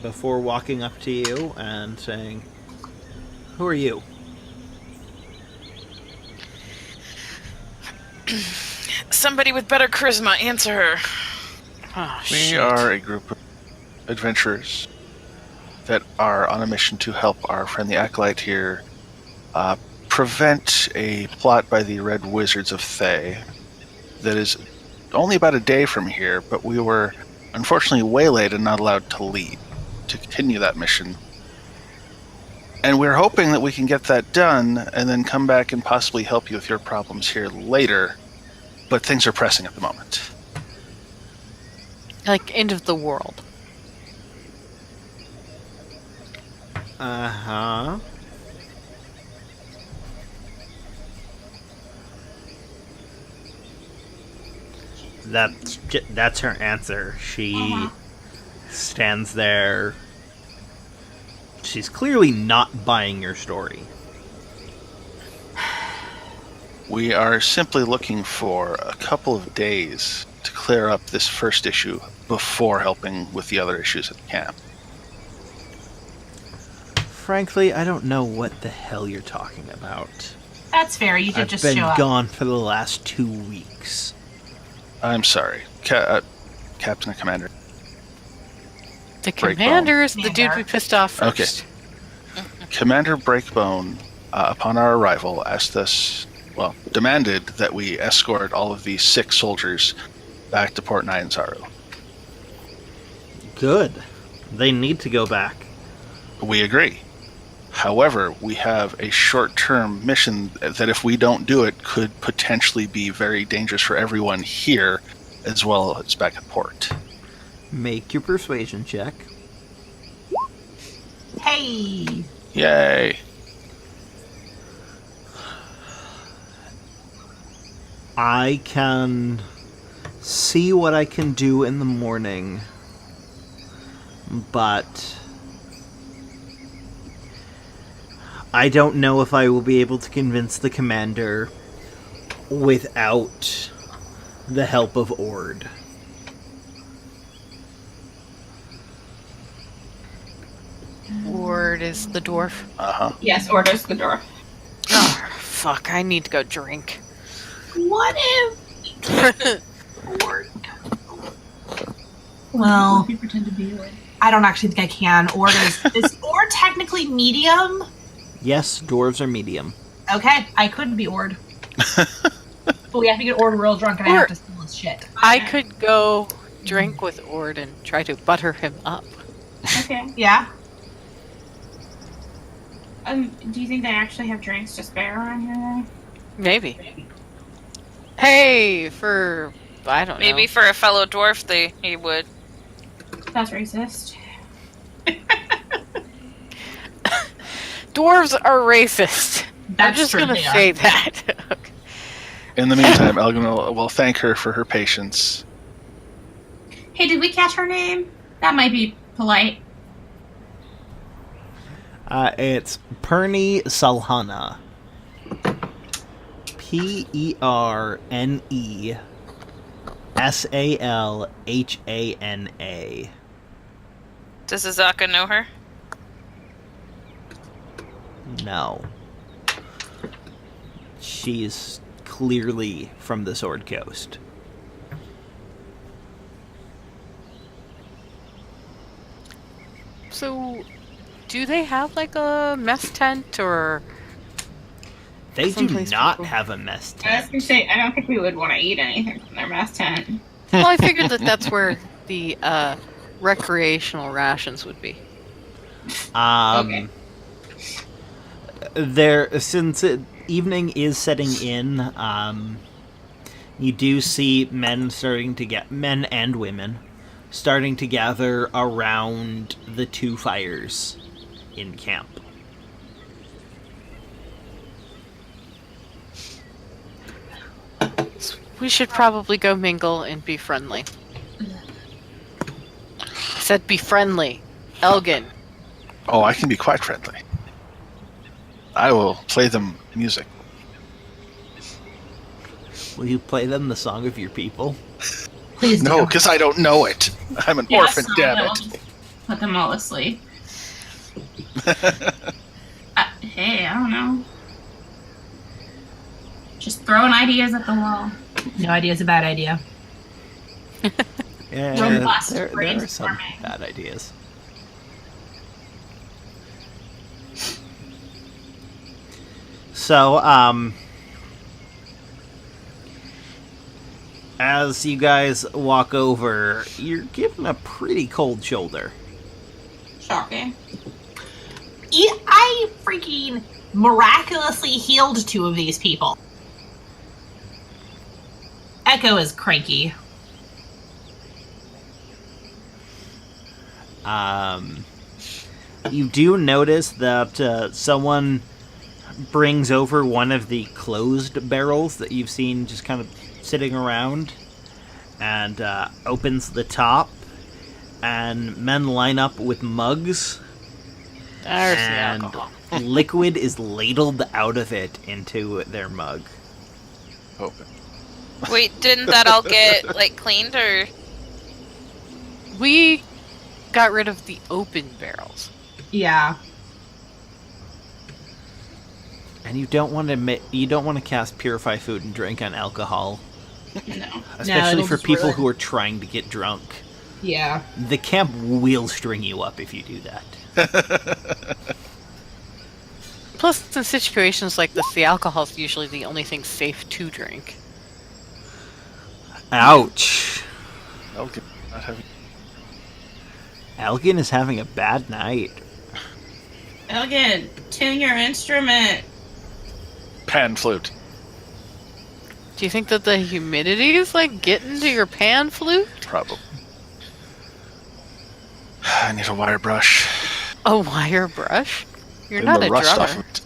before walking up to you and saying, "Who are you?" Somebody with better charisma, answer her. Oh, We shit. are a group of adventurers that are on a mission to help our friend the Acolyte here prevent a plot by the Red Wizards of Thay that is only about a day from here, but we were unfortunately waylaid and not allowed to leave to continue that mission. And we're hoping that we can get that done and then come back and possibly help you with your problems here later, but things are pressing at the moment. Like, end of the world. Uh-huh. That's her answer. She stands there. She's clearly not buying your story. We are simply looking for a couple of days to clear up this first issue before helping with the other issues at the camp. Frankly, I don't know what the hell you're talking about. That's fair. You did I've just been show up. gone for the last 2 weeks. I'm sorry, Captain and Commander. The Breakbone. commander is the dude Commander. we pissed off first. Okay. Commander Breakbone, upon our arrival, demanded that we escort all of the sick soldiers back to Port Nyanzaru. Good. They need to go back. We agree. However, we have a short-term mission that if we don't do it could potentially be very dangerous for everyone here as well as back at port. Make your persuasion check. Hey! Yay! I can see what I can do in the morning, but I don't know if I will be able to convince the commander without the help of Ord. Word is the dwarf. Uh-huh. Yes, orders the door. Oh, fuck, I need to go drink. What if? Well, If you pretend to be Ord. I don't actually think I can. Is Ord technically medium? Yes, dwarves are medium. Okay, I couldn't be Ord. But we have to get Ord real drunk and I have to steal his shit. I could go drink with Ord and try to butter him up. Okay. Yeah? Do you think they actually have drinks to spare around here? Maybe. Hey, I don't know. Maybe for a fellow dwarf, he would. That's racist. Dwarves are racist. I'm That's just true, gonna they are. say that. Okay. In the meantime, Elgin will thank her for her patience. Hey, did we catch her name? That might be polite. It's Perny Salhana. Pernesalhana. Does Azaka know her? No. She's clearly from the Sword Coast. So, do they have like a mess tent or? They do Someplace not people- have a mess I was tent. gonna say, I don't think we would want to eat anything from their mess tent. Well, I figured that's where the recreational rations would be. Okay. Since evening is setting in, you do see men and women starting to gather around the 2 fires in camp. We should probably go mingle and be friendly. I said be friendly. Elgin. Oh, I can be quite friendly. I will play them music. Will you play them the song of your people? Please No, do. because I don't know it. I'm an Yeah, orphan, so damn that'll it. just Put them all asleep. Hey, I don't know. Just throwing ideas at the wall. No idea is a bad idea. Yeah, Robust there are some brainstorming. bad ideas. So, as you guys walk over, you're given a pretty cold shoulder. Shocking. I freaking miraculously healed 2 of these people. Echo is cranky. You do notice that someone brings over one of the closed barrels that you've seen just kind of sitting around and opens the top, and men line up with mugs, There's the and alcohol. liquid is ladled out of it into their mug. Open. Wait, didn't that all get like cleaned or? We got rid of the open barrels. Yeah. And you don't want to cast purify food and drink on alcohol, No. especially it'll for just people ruin- who are trying to get drunk. Yeah. The camp will string you up if you do that. Plus, in situations like this, the alcohol is usually the only thing safe to drink. Ouch. Elgin not having. Elgin is having a bad night. Elgin, tune your instrument. Pan flute. Do you think that the humidity is like getting to your pan flute? Probably. I need a wire brush. A wire brush? You're Clean not the a rust drummer. off of it.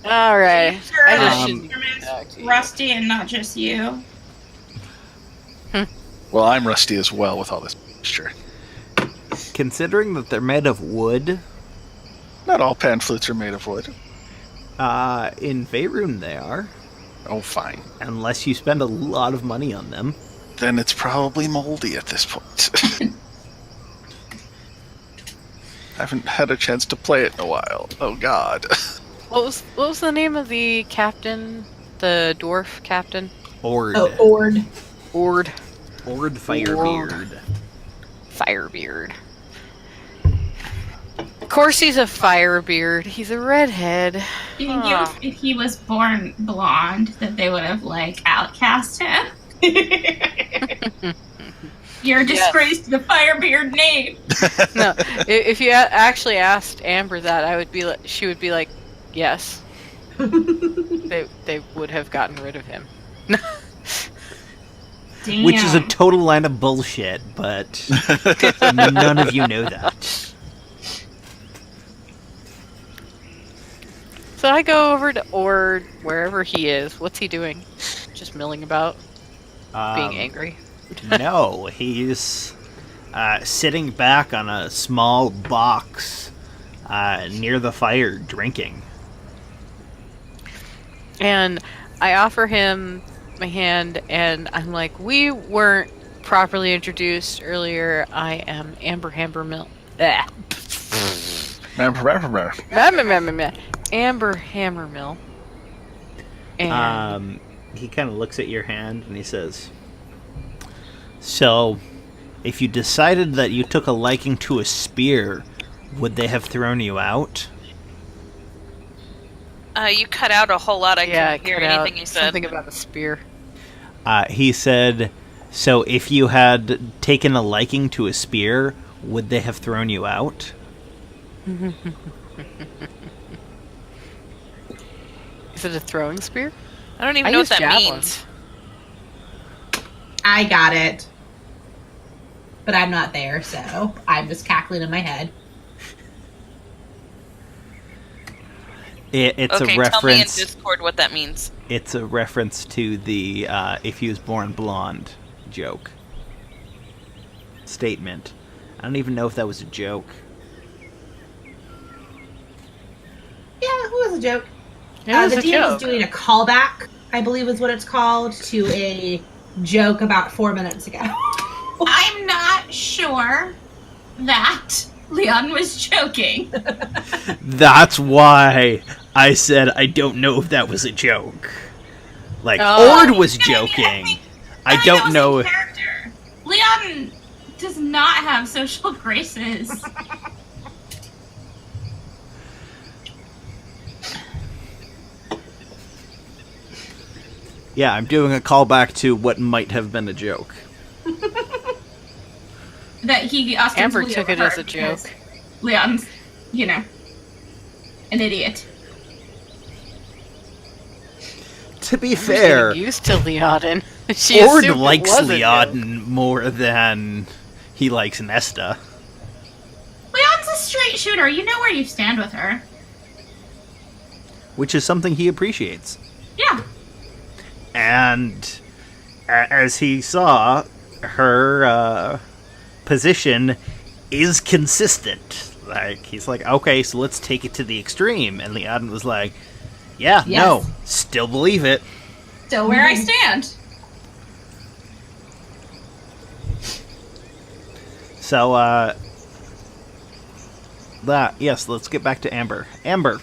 All right. Sure, I the just Um, shouldn't instrument's talk to you. rusty and not just you. Well, I'm rusty as well with all this mixture. Considering that they're made of wood, Not all pan flutes are made of wood. in Faerun they are, Oh, fine. unless you spend a lot of money on them. Then it's probably moldy at this point. Haven't had a chance to play it in a while. Oh God. What was the name of the captain? The dwarf captain? Ord. Oh, Ord. Ord. Ord Firebeard. Firebeard. Of course he's a firebeard. He's a redhead. Do you think Huh. if he was born blonde, that they would have like outcast him? You're a disgrace to the Firebeard name. No, if you actually asked Amber that, she would be like, yes. They would have gotten rid of him. Damn. Which is a total line of bullshit, but none of you know that. So I go over to Ord, wherever he is. What's he doing? Just milling about, being angry. No, he's sitting back on a small box near the fire, drinking. And I offer him my hand, and I'm like, we weren't properly introduced earlier. I am Amber Hammermill. Amber Hammermill. And He kind of looks at your hand and he says, "So, if you decided that you took a liking to a spear, would they have thrown you out?" You cut out a whole lot. I yeah, couldn't hear cut out anything you said. something about a spear. He said, "So if you had taken a liking to a spear, would they have thrown you out?" Is it a throwing spear? I don't even I know what use that javelins. means. I got it. But I'm not there, so I'm just cackling in my head. It's Okay, a tell me in reference. Discord what that means. It's a reference to the "if he was born blonde" joke. statement. I don't even know if that was a joke. Yeah, it was a joke. It was the a DM joke. was doing a callback, I believe is what it's called, to a joke about 4 minutes ago. I'm not sure that Leon was joking. That's why I said I don't know if that was a joke. Like, Oh. Ord was joking. I don't know. In character. Leon does not have social graces. Yeah, I'm doing a callback to what might have been a joke. That he Amber ostensibly took it as a overheard because joke. Leon's, an idiot. To be I'm fair, getting used to Leoden. She Ord assumed it likes was a joke. Leoden more than he likes Nesta. Leon's a straight shooter. You know where you stand with her. Which is something he appreciates. Yeah. And as he saw, her position is consistent. Like, he's like, okay, so let's take it to the extreme. And Leoden was like, yeah, Yes. no, still believe it. Still where I stand. So, yes, let's get back to Amber. Amber,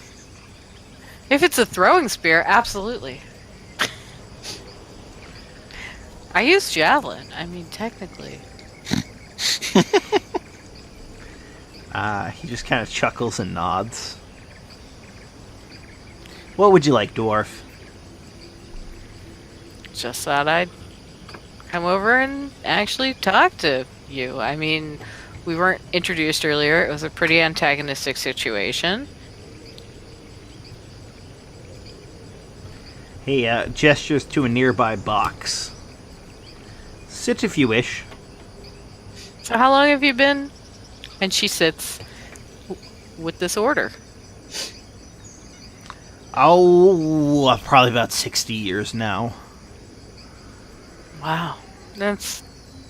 If it's a throwing spear, absolutely. I use javelin. I mean, technically. he just kind of chuckles and nods. What would you like, dwarf? Just thought I'd come over and actually talk to you. I mean, we weren't introduced earlier. It was a pretty antagonistic situation. He gestures to a nearby box. Sit if you wish. So how long have you been? And she sits with this order. Oh, probably about 60 years now. Wow. That's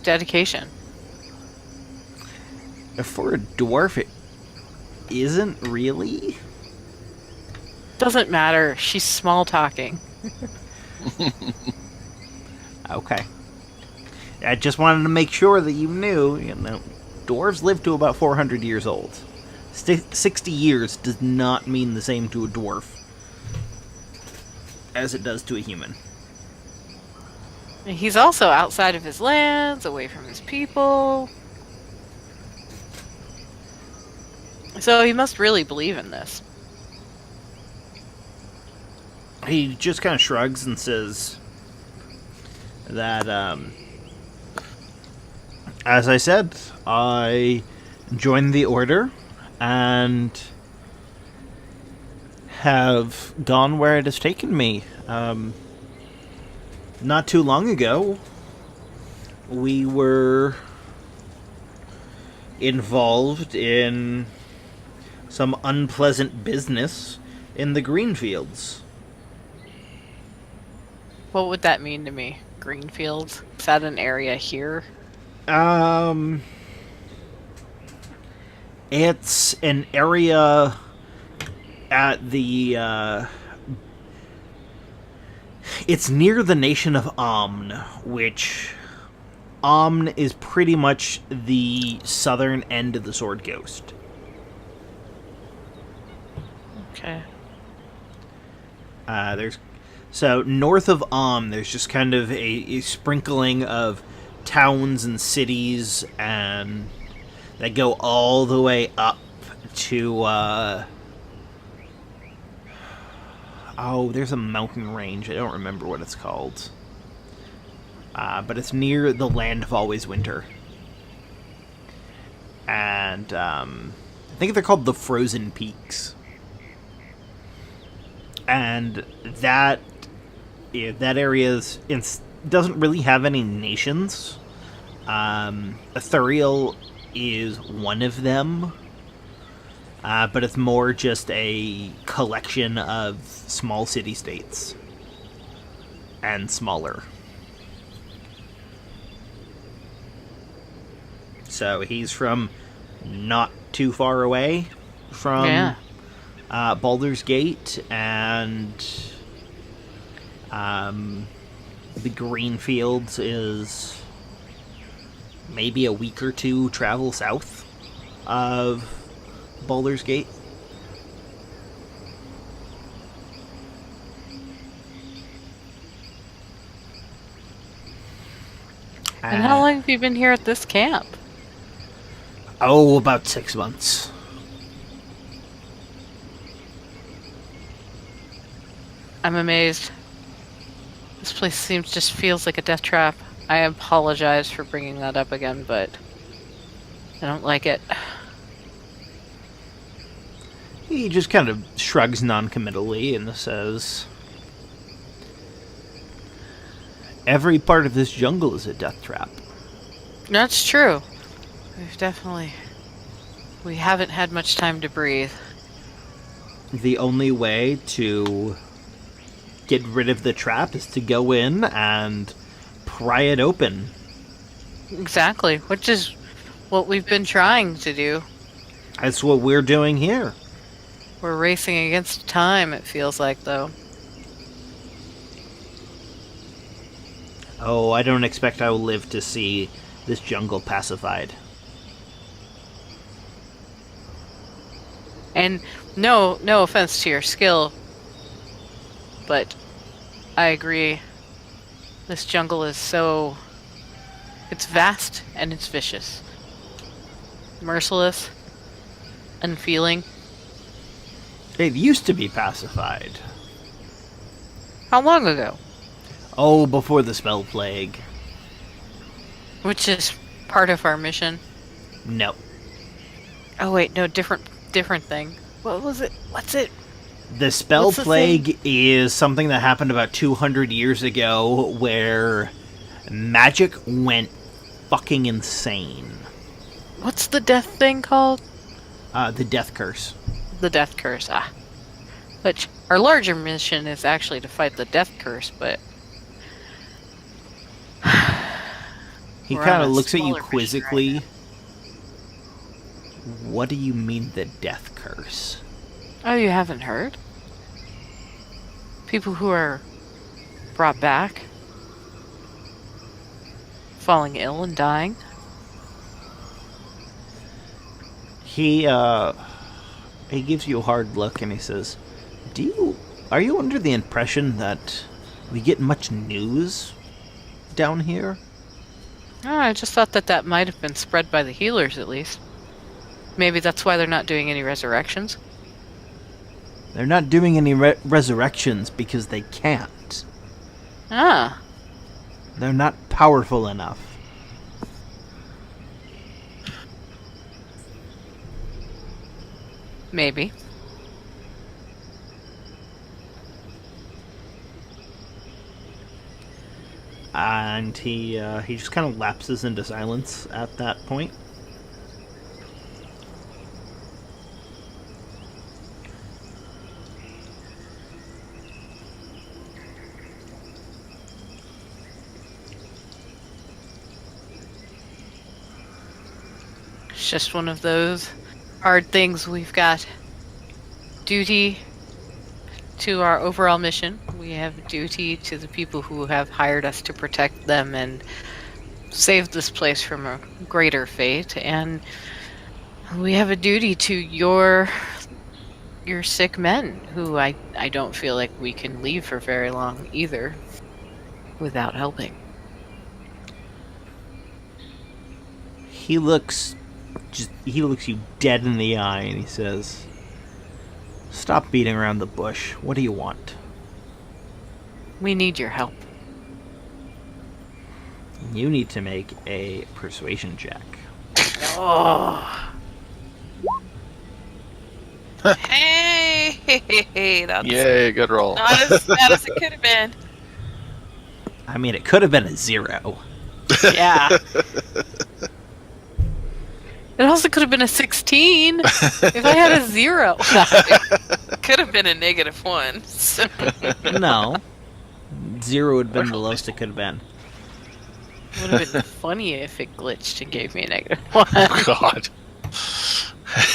dedication. For a dwarf, it isn't really. Doesn't matter. She's small talking. Okay. I just wanted to make sure that you knew, dwarves live to about 400 years old. 60 years does not mean the same to a dwarf as it does to a human. He's also outside of his lands, away from his people. So he must really believe in this. He just kind of shrugs and says that, as I said, I joined the order and have gone where it has taken me. Not too long ago, we were involved in some unpleasant business in the Greenfields. What would that mean to me? Greenfields? Is that an area here? It's an area at the, it's near the nation of Amn, which Amn is pretty much the southern end of the Sword Coast. Okay. So north of there's just kind of a sprinkling of towns and cities, and that go all the way up to there's a mountain range. I don't remember what it's called, but it's near the land of always winter, and I think they're called the Frozen Peaks. And that area doesn't really have any nations. Ethereal is one of them, but it's more just a collection of small city-states and smaller. so he's from not too far away from Baldur's Gate, and the Greenfields is maybe a week or two travel south of Baldur's Gate. And how long have you been here at this camp? Oh, about 6 months. I'm amazed. This place just feels like a death trap. I apologize for bringing that up again, but I don't like it. He just kind of shrugs non-committally and says, every part of this jungle is a death trap. That's true. We haven't had much time to breathe. The only way to get rid of the trap is to go in and pry it open. Exactly, which is what we've been trying to do. That's what we're doing here. We're racing against time, it feels like, though. Oh, I don't expect I will live to see this jungle pacified. And no offense to your skill, but I agree. This jungle is it's vast and it's vicious. Merciless, unfeeling. It used to be pacified. How long ago? Oh, before the spell plague. Which is part of our mission. No. Oh wait, no, different thing. What was it? What's it? The spell What's the plague is something that happened about 200 years ago where magic went fucking insane. What's the death thing called? The death curse. The death curse, Which, our larger mission is actually to fight the death curse, but... He We're kind on of a looks at you smaller mission quizzically. right What do you mean, the death curse? Oh, you haven't heard? People who are brought back, falling ill and dying. He gives you a hard look and he says, are you under the impression that we get much news down here? Oh, I just thought that might have been spread by the healers, at least. Maybe that's why they're not doing any resurrections. They're not doing any resurrections because they can't. Ah. They're not powerful enough. Maybe. And he just kind of lapses into silence at that point. It's just one of those hard things. We've got duty to our overall mission. We have duty to the people who have hired us to protect them and save this place from a greater fate. And we have a duty to your sick men, who I don't feel like we can leave for very long either without helping. He looks you dead in the eye and he says, "Stop beating around the bush. What do you want?" We need your help. You need to make a persuasion check. Oh. Hey, that's Yay, good roll. not as bad as it could have been. I mean, it could have been a 0. Yeah. It also could have been a 16 if I had a 0. Could have been a -1. So. No. 0 would have been the lowest it could have been. Would have been funny if it glitched and gave me a -1. Oh, God.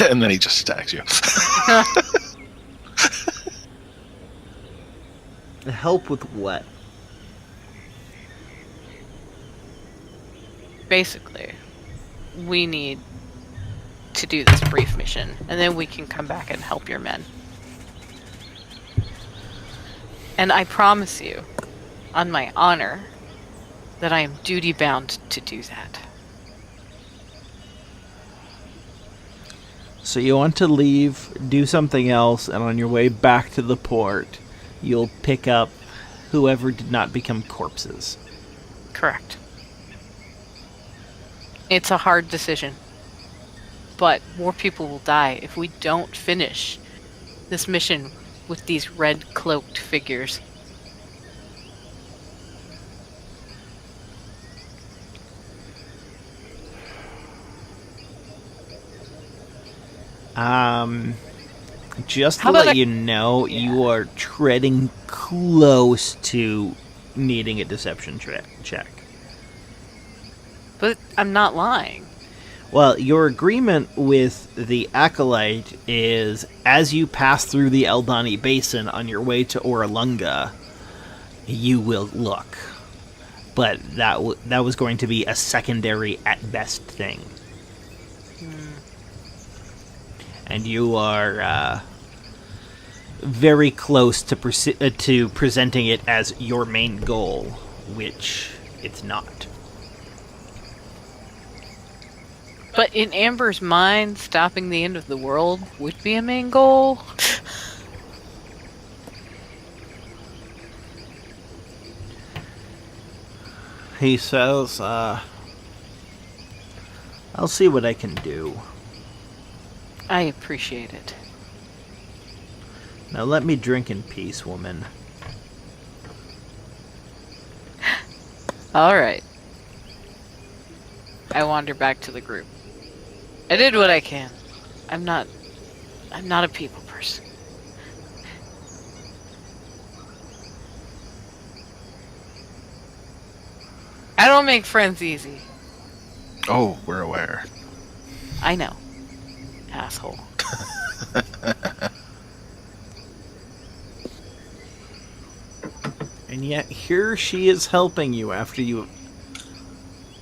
And then he just stacks you. Help with what? Basically, we need to do this brief mission, and then we can come back and help your men. And I promise you, on my honor, that I am duty-bound to do that. So you want to leave, do something else, and on your way back to the port, you'll pick up whoever did not become corpses. Correct. It's a hard decision. But more people will die if we don't finish this mission with these red-cloaked figures. Just to How about let you know, you are treading close to needing a deception check. But I'm not lying. Well, your agreement with the Acolyte is, as you pass through the Aldani Basin on your way to Oralunga, you will look. But that was going to be a secondary, at best, thing. And you are very close to presenting it as your main goal, which it's not. But in Amber's mind, stopping the end of the world would be a main goal. He says, I'll see what I can do. I appreciate it. Now let me drink in peace, woman. Alright. I wander back to the group. I did what I can. I'm not a people person. I don't make friends easy. Oh, we're aware. I know. Asshole. And yet here she is helping you after you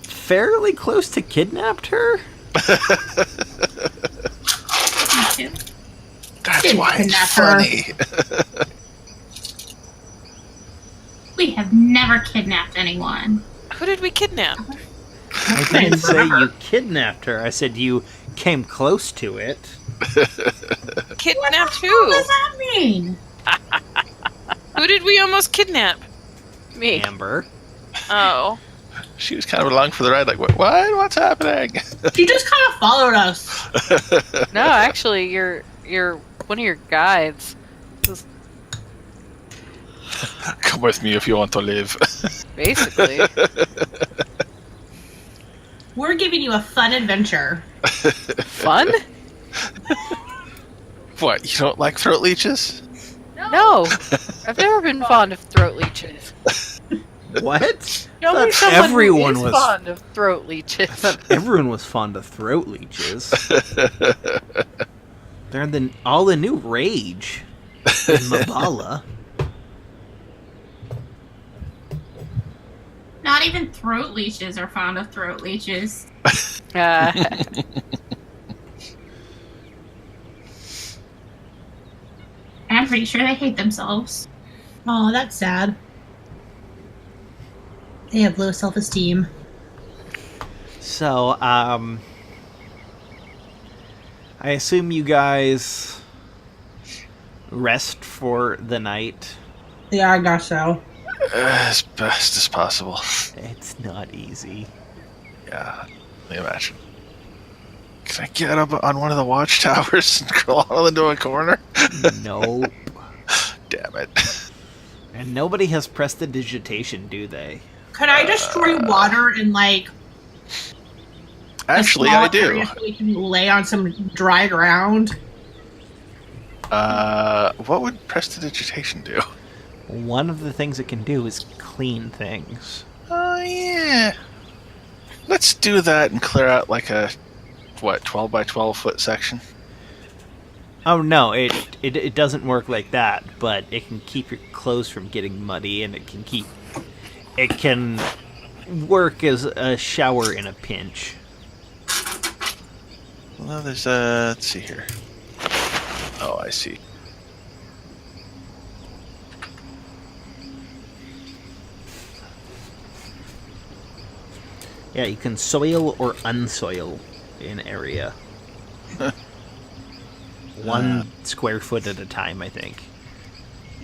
fairly close to kidnapped her? That's why it's kidnap her. funny. We have never kidnapped anyone. Who did we kidnap? I didn't say you kidnapped her. I said you came close to it. Kidnapped What who? does that mean? Who did we almost kidnap? Me. Amber. Oh. She was kind of along for the ride, like, what? What's happening? She just kind of followed us. No, actually, you're one of your guides. Come with me if you want to live. Basically. We're giving you a fun adventure. Fun? What, you don't like throat leeches? No. I've never been fond of throat leeches. What? Show me Thought someone everyone who is was- fond of throat leeches. Everyone was fond of throat leeches. They're all the new rage in Mabala. Not even throat leeches are fond of throat leeches. And I'm pretty sure they hate themselves. oh, that's sad. They have low self-esteem. So, I assume you guys rest for the night. Yeah, I guess so. As best as possible. It's not easy. Yeah, let me imagine. Can I get up on one of the watchtowers and crawl into a corner? Nope. Damn it. And nobody has prestidigitation, do they? Could I destroy water in like a Actually, small I do. area so we can lay on some dry ground? What would prestidigitation do? One of the things it can do is clean things. Oh, yeah. Let's do that and clear out like a 12 by 12 foot section. Oh no, it doesn't work like that, but it can keep your clothes from getting muddy, and it can work as a shower in a pinch. Well, there's let's see here. Oh, I see. Yeah, you can soil or unsoil an area. 1 square foot at a time, I think.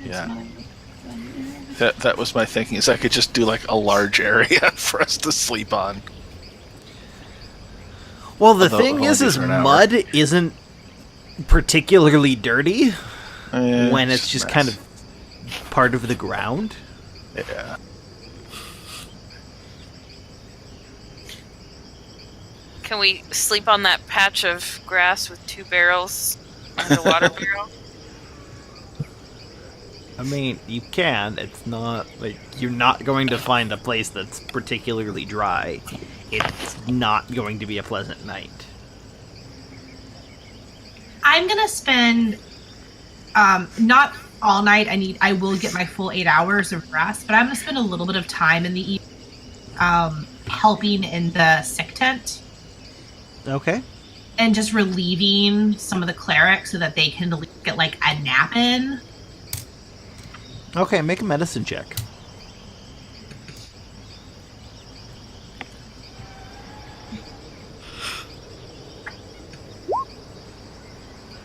Yeah. That was my thinking, is I could just do like a large area for us to sleep on. Well, the Although thing it is only be for an hour. mud isn't particularly dirty Eh, when it's just a kind mess. of part of the ground. Yeah. Can we sleep on that patch of grass with 2 barrels and a water barrel? I mean, you can. It's not like you're not going to find a place that's particularly dry. It's not going to be a pleasant night. I'm gonna spend not all night. I will get my full 8 hours of rest, but I'm gonna spend a little bit of time in the evening helping in the sick tent Okay. and just relieving some of the clerics so that they can at least get like a nap in. Okay, make a medicine check.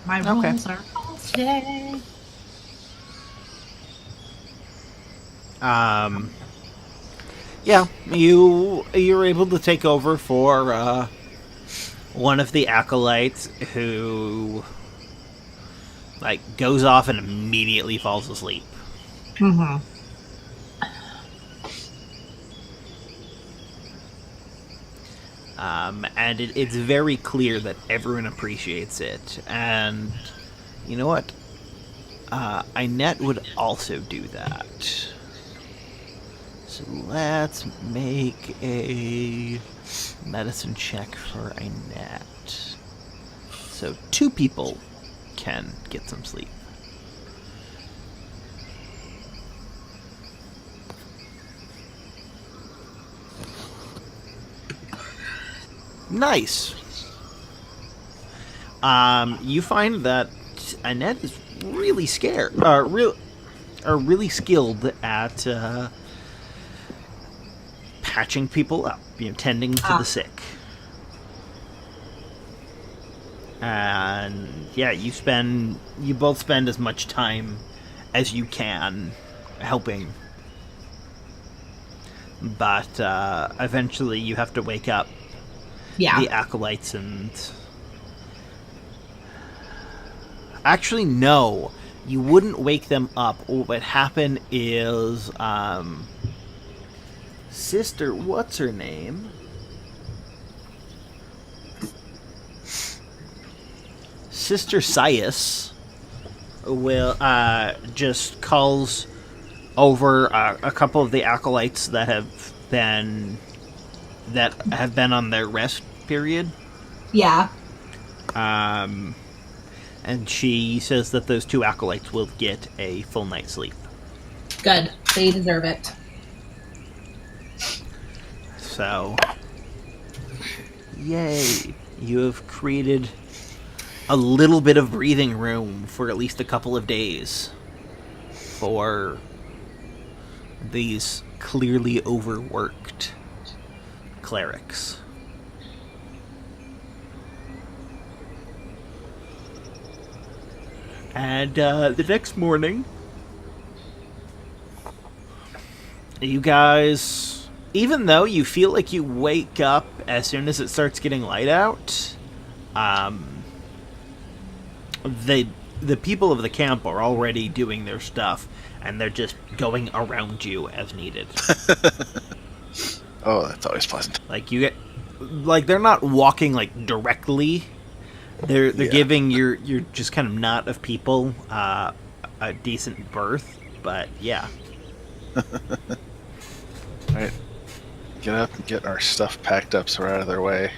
My Okay. rolls are all today. Yeah, you're able to take over for one of the acolytes who like goes off and immediately falls asleep. Mm-hmm. And it's very clear that everyone appreciates it. And you know what? Inette would also do that. So let's make a medicine check for Inette. So 2 people can get some sleep. Nice. You find that Inette is really scared, really skilled at patching people up, tending to the sick. And yeah, you both spend as much time as you can helping. But eventually you have to wake up Yeah. the acolytes and... Actually, no. You wouldn't wake them up. What would happen is... Sister, what's her name? Sister Sias will just calls over a couple of the acolytes that have been on their rest period. Yeah. And she says that those 2 acolytes will get a full night's sleep. Good. They deserve it. So, yay! You have created a little bit of breathing room for at least a couple of days for these clearly overworked clerics. And the next morning, you guys, even though you feel like you wake up as soon as it starts getting light out, the people of the camp are already doing their stuff, and they're just going around you as needed. Oh, that's always pleasant. They're not walking like directly. They're giving your just kind of knot of people a decent berth, but yeah. Right. get up and get our stuff packed up so we're out of their way.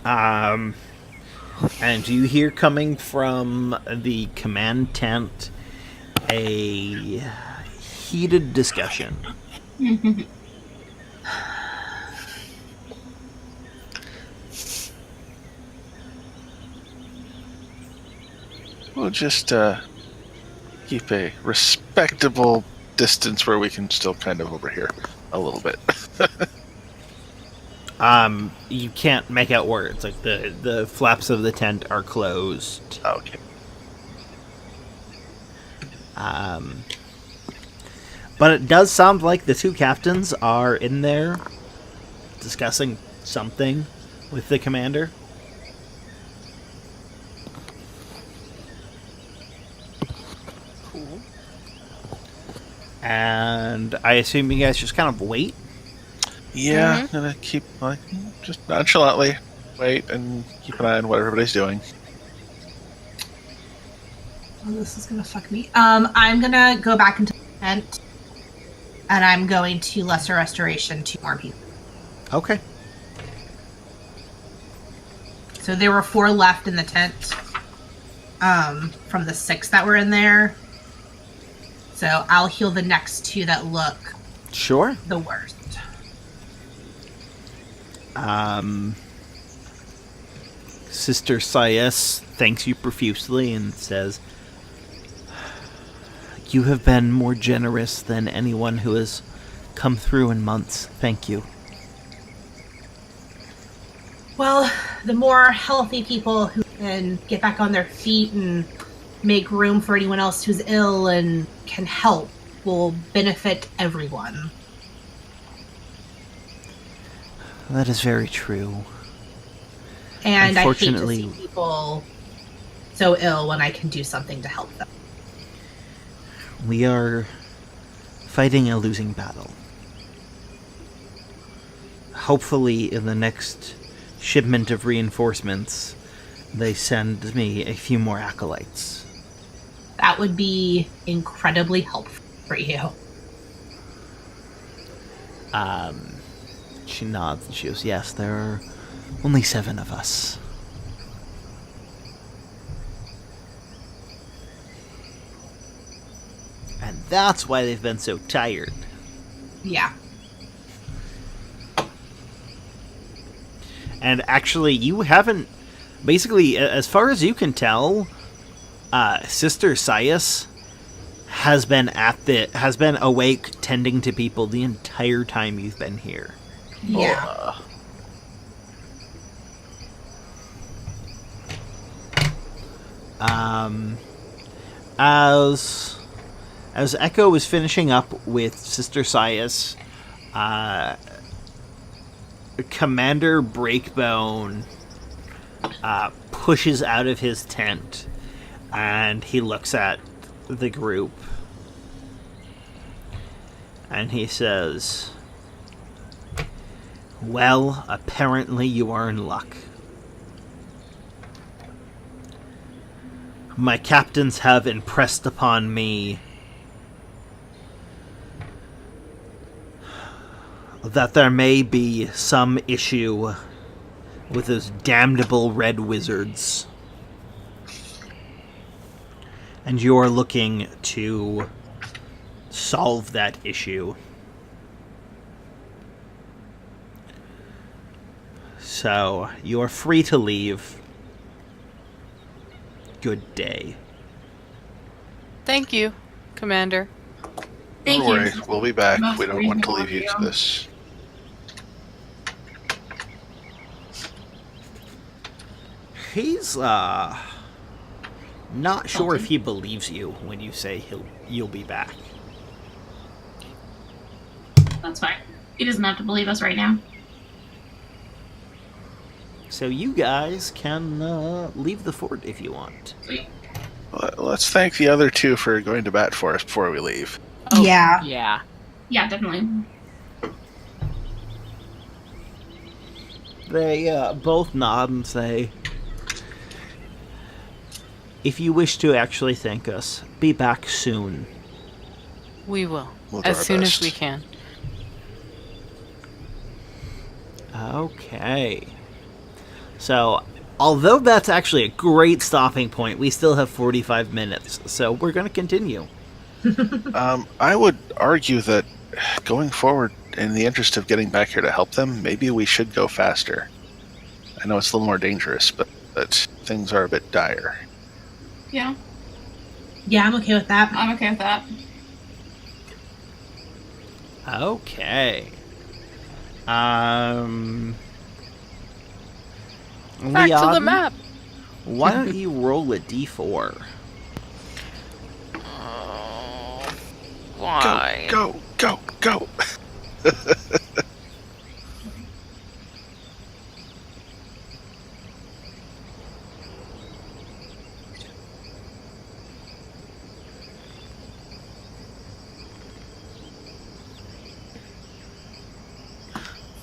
And you hear coming from the command tent a heated discussion. We'll just keep a respectable distance where we can still kind of overhear a little bit. You can't make out words. Like the flaps of the tent are closed. Okay. But it does sound like the two captains are in there discussing something with the commander. Cool. And I assume you guys just kind of wait. Yeah, gonna keep just nonchalantly wait and keep an eye on what everybody's doing. Oh, this is gonna fuck me. I'm gonna go back into the tent, and I'm going to Lesser Restoration 2 more people. Okay. So there were 4 left in the tent, from the 6 that were in there. So I'll heal the next 2 that look Sure. the worst. Sister Sias thanks you profusely and says, "You have been more generous than anyone who has come through in months. Thank you." Well, the more healthy people who can get back on their feet and make room for anyone else who's ill and can help will benefit everyone. That is very true. And I hate to Unfortunately- see people so ill when I can do something to help them. We are fighting a losing battle. Hopefully, in the next shipment of reinforcements, they send me a few more acolytes. That would be incredibly helpful for you. She nods and she goes, "Yes, there are only 7 of us." And that's why they've been so tired. Yeah. And actually, you haven't... Basically, as far as you can tell, Sister Sias has been awake tending to people the entire time you've been here. Yeah. As Echo was finishing up with Sister Sias, Commander Breakbone pushes out of his tent and he looks at the group and he says, "Well, apparently you are in luck. My captains have impressed upon me that there may be some issue with those damnable red wizards. And you're looking to solve that issue. So, you're free to leave. Good day." Thank you, Commander. Thank Don't you. worry, we'll be back. Most We don't want to reasonable leave you of to you. this. He's not sure if he believes you when you say you'll be back. That's fine. He doesn't have to believe us right now. So you guys can leave the fort if you want. Sweet. Let's thank the other 2 for going to bat for us before we leave. Oh, Yeah. Yeah. Yeah, definitely. They both nod and say, "If you wish to actually thank us, be back soon." We will. We'll do As our soon best. as we can. Okay. So, although that's actually a great stopping point, we still have 45 minutes. So we're going to continue. I would argue that going forward, in the interest of getting back here to help them, maybe we should go faster. I know it's a little more dangerous, but things are a bit dire. Yeah, Yeah, I'm okay with that. I'm okay with that. Okay. Back to the Liadn, map. why don't you roll a d4? Why? Go, go, go, go!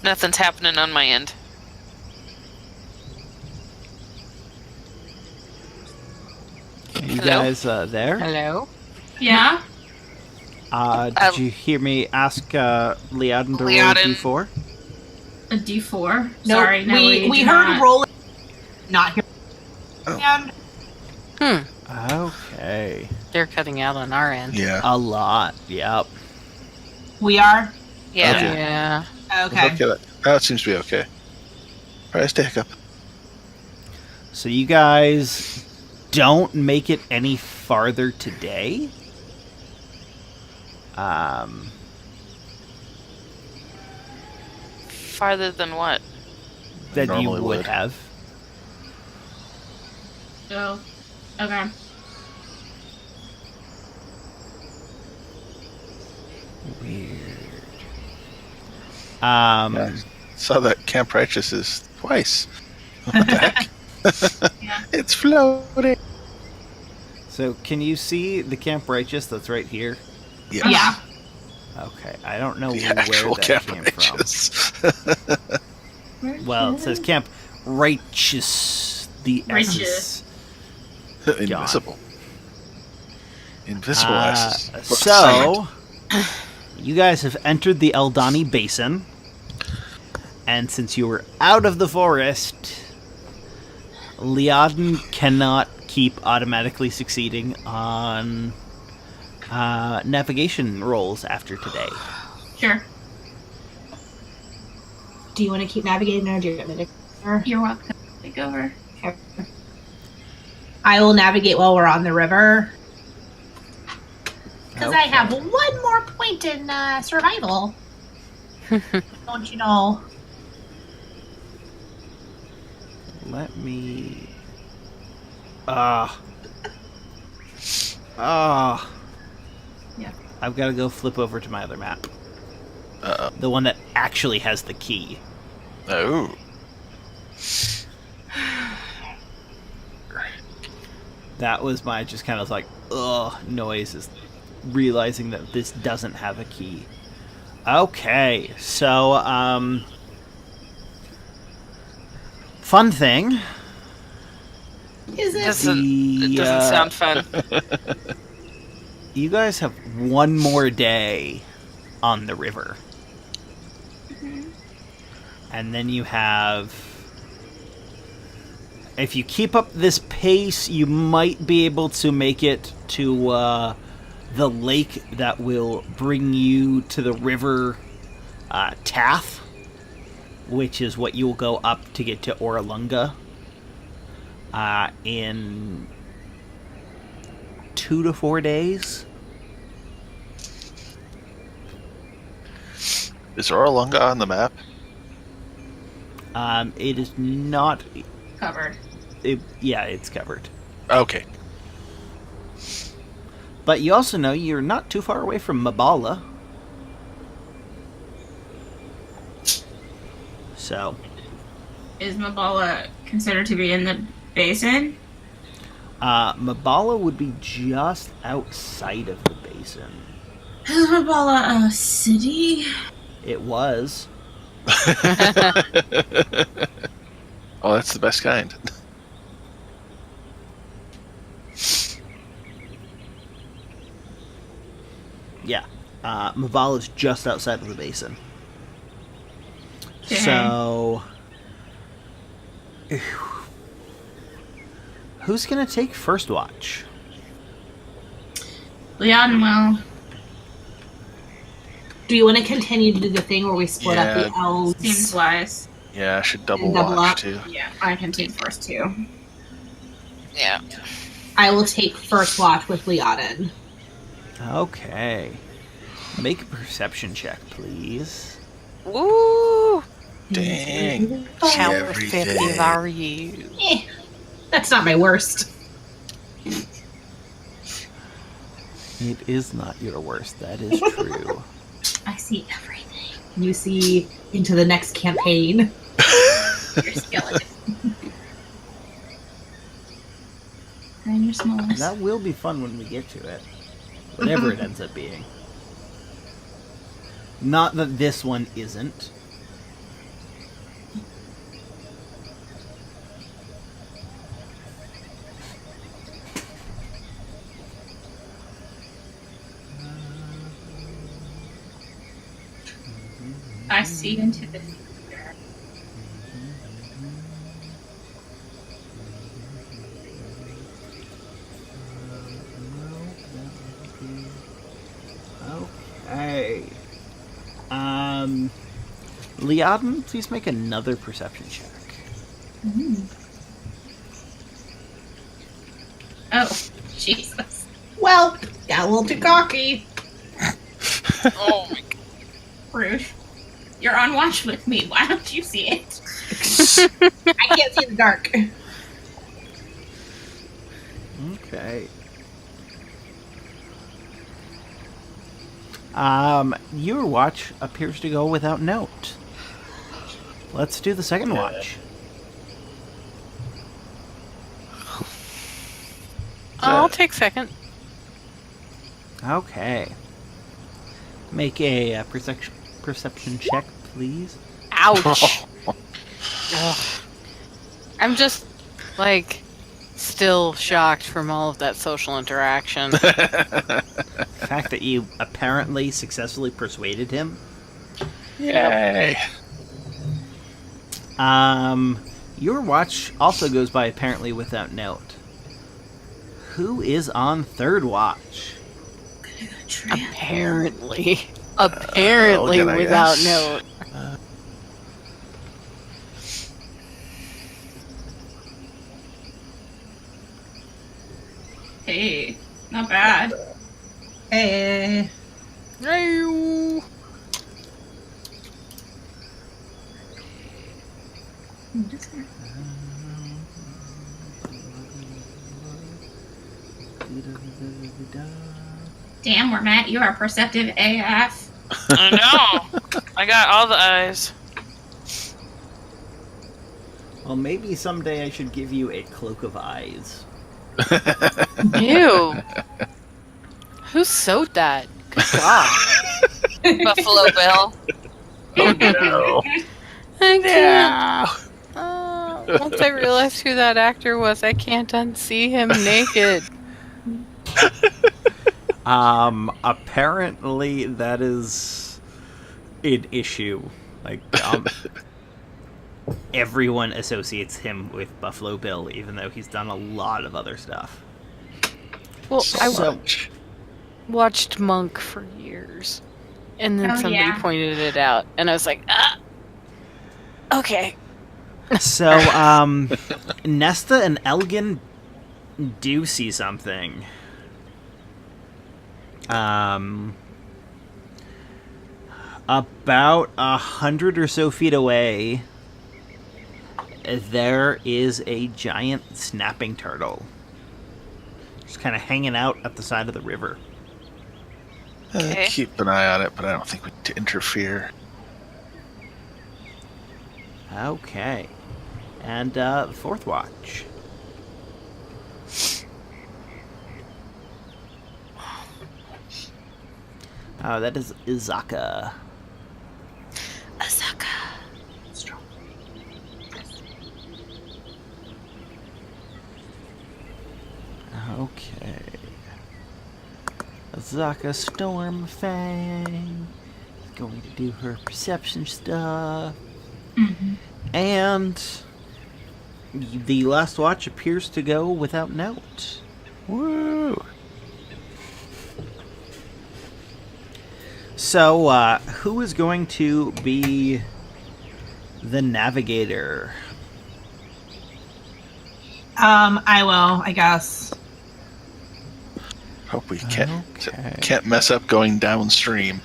Nothing's happening on my end. You Hello? guys there? Hello? Yeah. Did you hear me ask Liadn to roll a Liadn. d4? A D4. No, Sorry, no, we did heard not. rolling. Not here. Oh. And Okay. They're cutting out on our end. Yeah. A lot, yep. we are. Yeah. Okay. Yeah. Okay. That seems to be okay. Alright, stay hiccup. So you guys don't make it any farther today. Farther than what? That you Normally would would. have. Oh, okay. Weird. Yeah. Saw that Camp Righteous is twice. What the heck? Yeah. It's floating. So can you see the Camp Righteous that's right here? Yes. Yeah. Okay, I don't know The where actual that Camp came Righteous. from. Well, it says Camp Righteous. The Righteous. S's. Invisible. Invisible asses. So, you guys have entered the Aldani Basin, and since you were out of the forest, Liadn cannot keep automatically succeeding on navigation rolls after today. Sure. Do you want to keep navigating or do you want me to? You're welcome. Take over. I will navigate while we're on the river. Because I Okay. have one more point in survival. Don't you know? Let me. Yeah. I've got to go flip over to my other map. The one that actually has the key. Oh. That was my just kind of like, noise, is realizing that this doesn't have a key. Okay, so, fun thing. Is it? It doesn't sound fun. You guys have one more day on the river. And then you have... If you keep up this pace, you might be able to make it to the lake that will bring you to the river Tath, which is what you'll go up to get to Oralunga in 2 to 4 days. Is Oralunga on the map? It is not... Covered. it's covered. Okay. But you also know you're not too far away from Mabala. So, Is Mabala considered to be in the basin? Mabala would be just outside of the basin. Is Mabala a city? It was. Oh, that's the best kind. Yeah. Maval is just outside of the basin. Okay. So, who's gonna take first watch? Leon will. Do you want to continue to do the thing where we split up Yeah. the elves? Seems wise. Yeah, I should double Double watch up. too. Yeah, I can take first too. Yeah. I will take first watch with Leonin. Okay. Make a perception check, please. Woo! Dang. How Everything. effective are you? That's not my worst. It is not your worst, that is true. I see everything. You see into the next campaign. Your skeleton. And your smallest. That will be fun when we get to it. Whatever it ends up being. Not that this one isn't. I see into the future. Okay. Leoden, please make another perception check. Oh, Jesus. Well, got a little too cocky. Oh my god. Rude. You're on watch with me. Why don't you see it? I can't see in the dark. Okay. Your watch appears to go without note. Let's do the second watch. I'll take second. Okay. Make a perception check, please. Ouch. Ugh. I'm just, like, still shocked from all of that social interaction. The fact that you apparently successfully persuaded him. Yay. Your watch also goes by apparently without note. Who is on third watch? Apparently. Apparently Logan, I without guess. note. Hey, not bad. Hey. No. Damn, we're Matt. You are perceptive AF. I know. I got all the eyes. Well, maybe someday I should give you a cloak of eyes. Ew. Who sewed that? Good God. Buffalo Bill. Oh no. I can't. Once I realized who that actor was, I can't unsee him naked. Apparently that is an issue. Like, everyone associates him with Buffalo Bill, even though he's done a lot of other stuff. Well, I So- watched Monk for years, and then Oh, somebody yeah. pointed it out, and I was like, ah, okay. So, Nesta and Elgin do see something. About 100 or so feet away, there is a giant snapping turtle. Just kind of hanging out at the side of the river. Okay. Keep an eye on it, but I don't think we need to interfere. Okay. And, the fourth watch. Oh, that is Izaka. Asaka. Okay. Azaka Stormfang is going to do her perception stuff. Mhm. And the last watch appears to go without note. Woo! So, who is going to be the navigator? I will, I guess. Hope we Okay. can't mess up going downstream.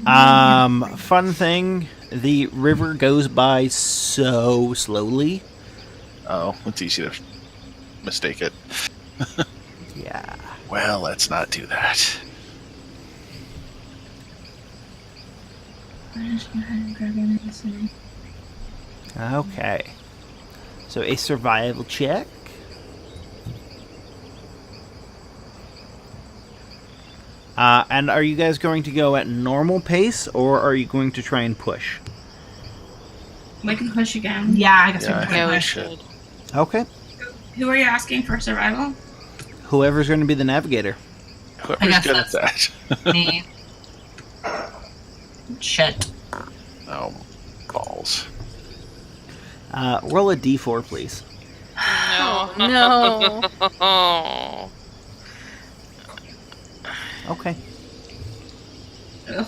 Fun thing, the river goes by so slowly. Oh, it's easy to mistake it. Yeah. Well, let's not do that. Okay. So a survival check. And are you guys going to go at normal pace, or are you going to try and push? We can push again. Yeah, I guess Yeah, we I can Yeah, we we push. should. Okay. Who are you asking for survival? Whoever's going to be the navigator. Whoever's guess good at that. Me. Shit. Oh, balls. Roll a d4, please. No. No. Oh. Okay. Ugh.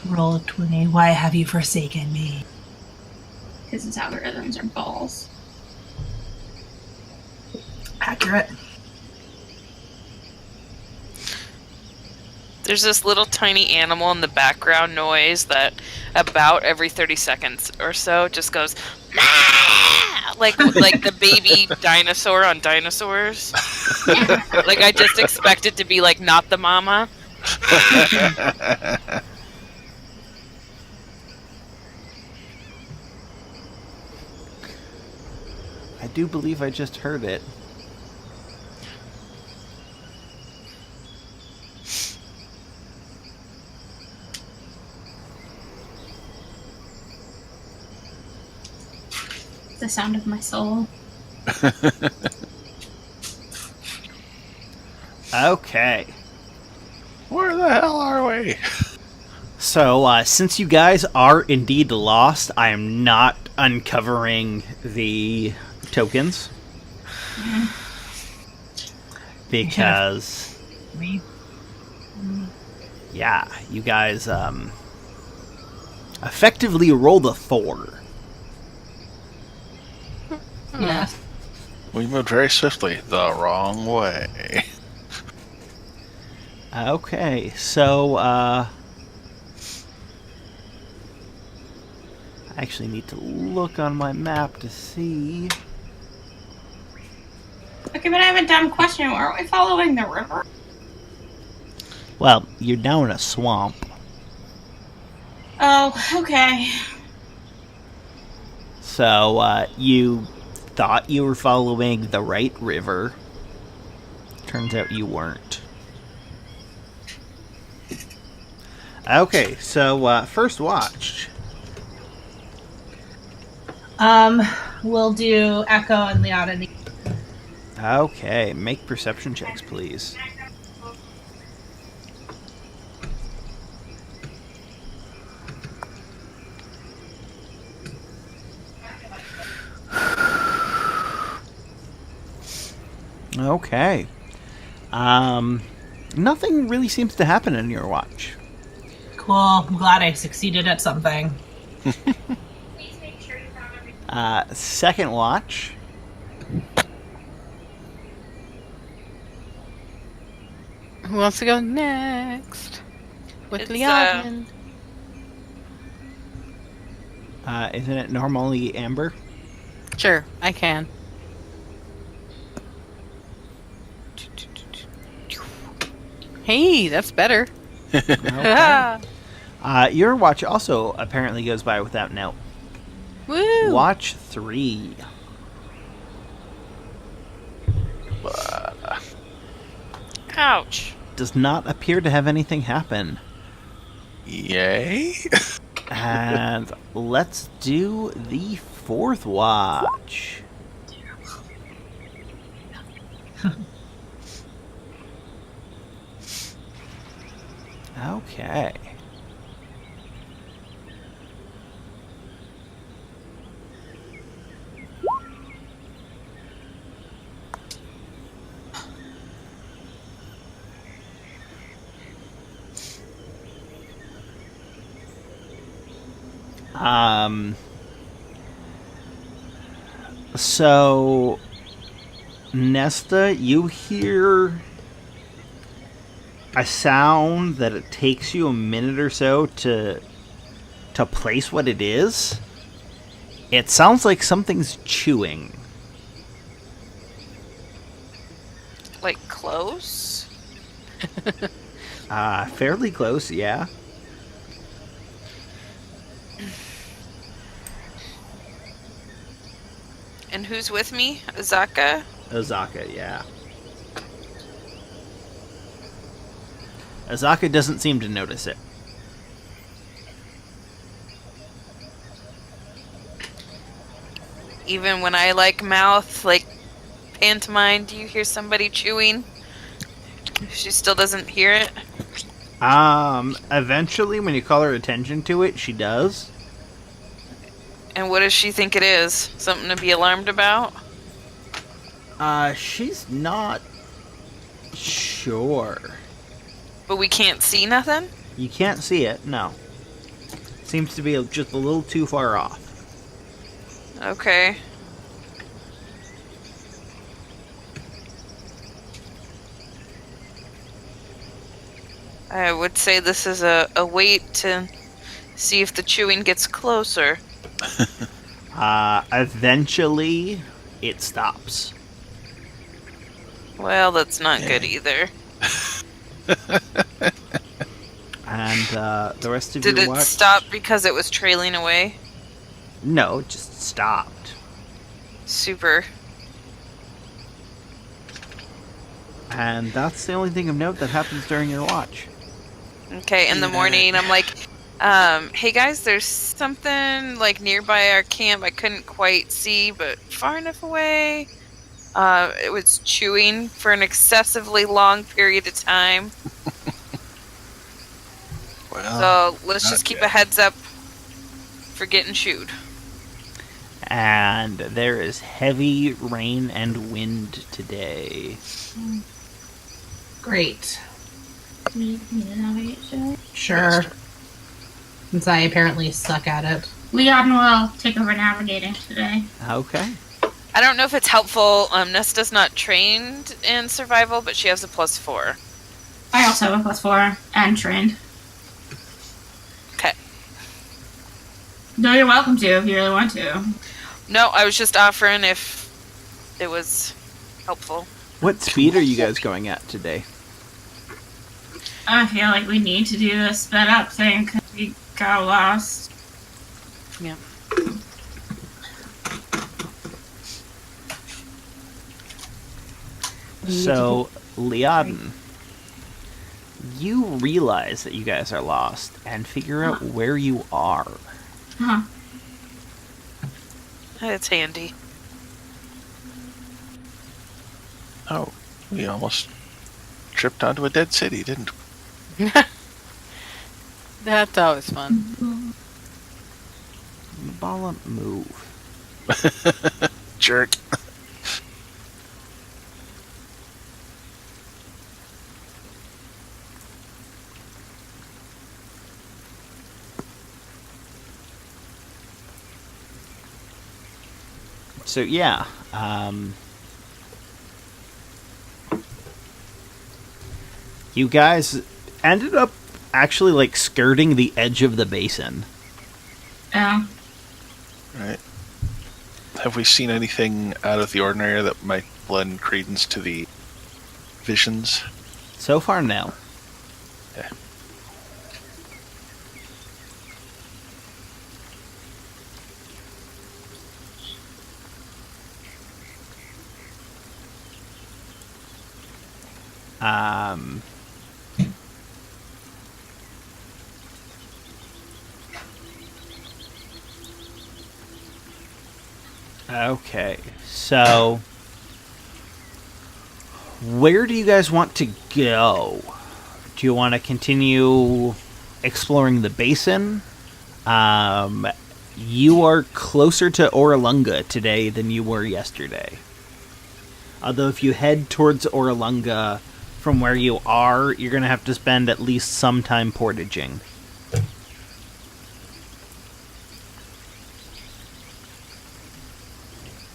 Roll a 20. Why have you forsaken me? Because its algorithms are balls. Accurate. There's this little tiny animal in the background noise that about every 30 seconds or so just goes "Mah!" like the baby dinosaur on dinosaurs. Like I just expect it to be like not the mama. I do believe I just heard it. The sound of my soul. Okay. Where the hell are we? So, since you guys are indeed lost, I am not uncovering the tokens. Because, yeah, you guys, effectively rolled a 4. Yes. We moved very swiftly the wrong way. Okay, so, I actually need to look on my map to see. Okay, but I have a dumb question. Aren't we following the river? Well, you're down in a swamp. Oh, okay. So, you thought you were following the right river. Turns out you weren't. Okay, so, first watch. We'll do Echo and Leontine. Okay, make perception checks, please. Okay. Nothing really seems to happen in your watch. Cool. I'm glad I succeeded at something. Second watch. Who wants to go next? With It's, Leontine. Isn't it normally Amber? Sure, I can. Hey, that's better. Okay. Your watch also apparently goes by without note. Woo! Watch 3. Ouch. Does not appear to have anything happen. Yay? And let's do the fourth watch. Okay. So, Nesta, you hear a sound that it takes you a minute or so to place what it is. It sounds like something's chewing. Like close? Fairly close, yeah. And who's with me? Azaka? Azaka, yeah. Azaka doesn't seem to notice it. Even when I like mouth, like pantomime, do you hear somebody chewing? She still doesn't hear it? Eventually, when you call her attention to it, she does. And what does she think it is? Something to be alarmed about? She's not sure. But we can't see nothing? You can't see it, no. Seems to be just a little too far off. Okay. I would say this is a wait to see if the chewing gets closer. Eventually, it stops. Well, that's not good either. And, the rest of Did your it watch... stop because it was trailing away? No, it just stopped. Super. And that's the only thing of note that happens during your watch. Okay, in the morning, I'm like, hey guys, there's something like nearby our camp I couldn't quite see, but far enough away. It was chewing for an excessively long period of time. Well, So let's just keep good. a heads up for getting chewed. And there is heavy rain and wind today. Great. Me to navigate, shall I? Sure. Since I apparently suck at it. Leon will take over navigating today. Okay. I don't know if it's helpful. Nesta's not trained in survival, but she has a +4. I also have a +4 and trained. Okay. No, you're welcome to if you really want to. No, I was just offering if it was helpful. What speed are you guys going at today? I feel like we need to do a sped up thing because we got lost. Yeah. So, Liaden, you realize that you guys are lost and figure out where you are. Huh. It's handy. Oh, we almost tripped onto a dead city, didn't we? That's always fun. Bala, move. Jerk. So, yeah. You guys ended up actually, like, skirting the edge of the basin. Yeah. Right. Have we seen anything out of the ordinary that might lend credence to the visions? So far, no. Yeah. Okay, so Where do you guys want to go? Do you want to continue exploring the basin? You are closer to Oralunga today than you were yesterday. Although if you head towards Oralunga from where you are, you're going to have to spend at least some time portaging.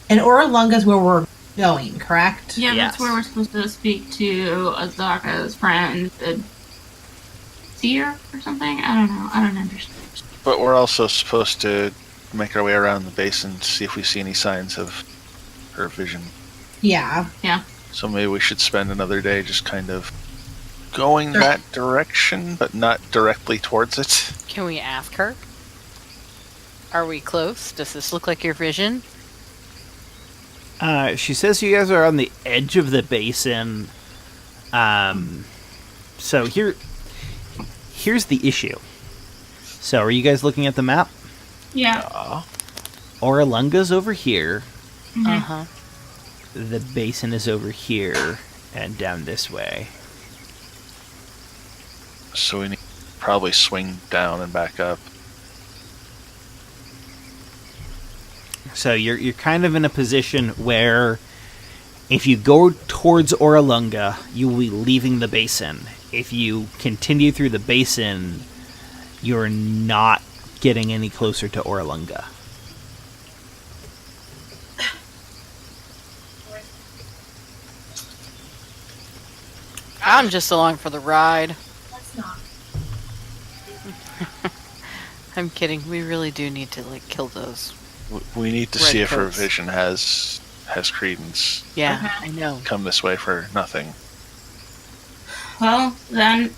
And Oralunga is where we're going, correct? Yeah, Yes. that's where we're supposed to speak to Azaka's friend, the seer or something. I don't know. I don't understand. But we're also supposed to make our way around the basin to see if we see any signs of her vision. Yeah. So maybe we should spend another day just kind of going that direction, but not directly towards it. Can we ask her? Are we close? Does this look like your vision? She says you guys are on the edge of the basin. So here's the issue. So are you guys looking at the map? Yeah. Oralunga's over here. Mhm. Uh-huh. The basin is over here and down this way. So we need to probably swing down and back up. So you're kind of in a position where if you go towards Oralunga, you will be leaving the basin. If you continue through the basin, you're not getting any closer to Oralunga. I'm just along for the ride. Let's not. I'm kidding. We really do need to, kill those. We need to Red see if her coats. vision has credence. Yeah, Okay. I know. Come this way for nothing. Well, then,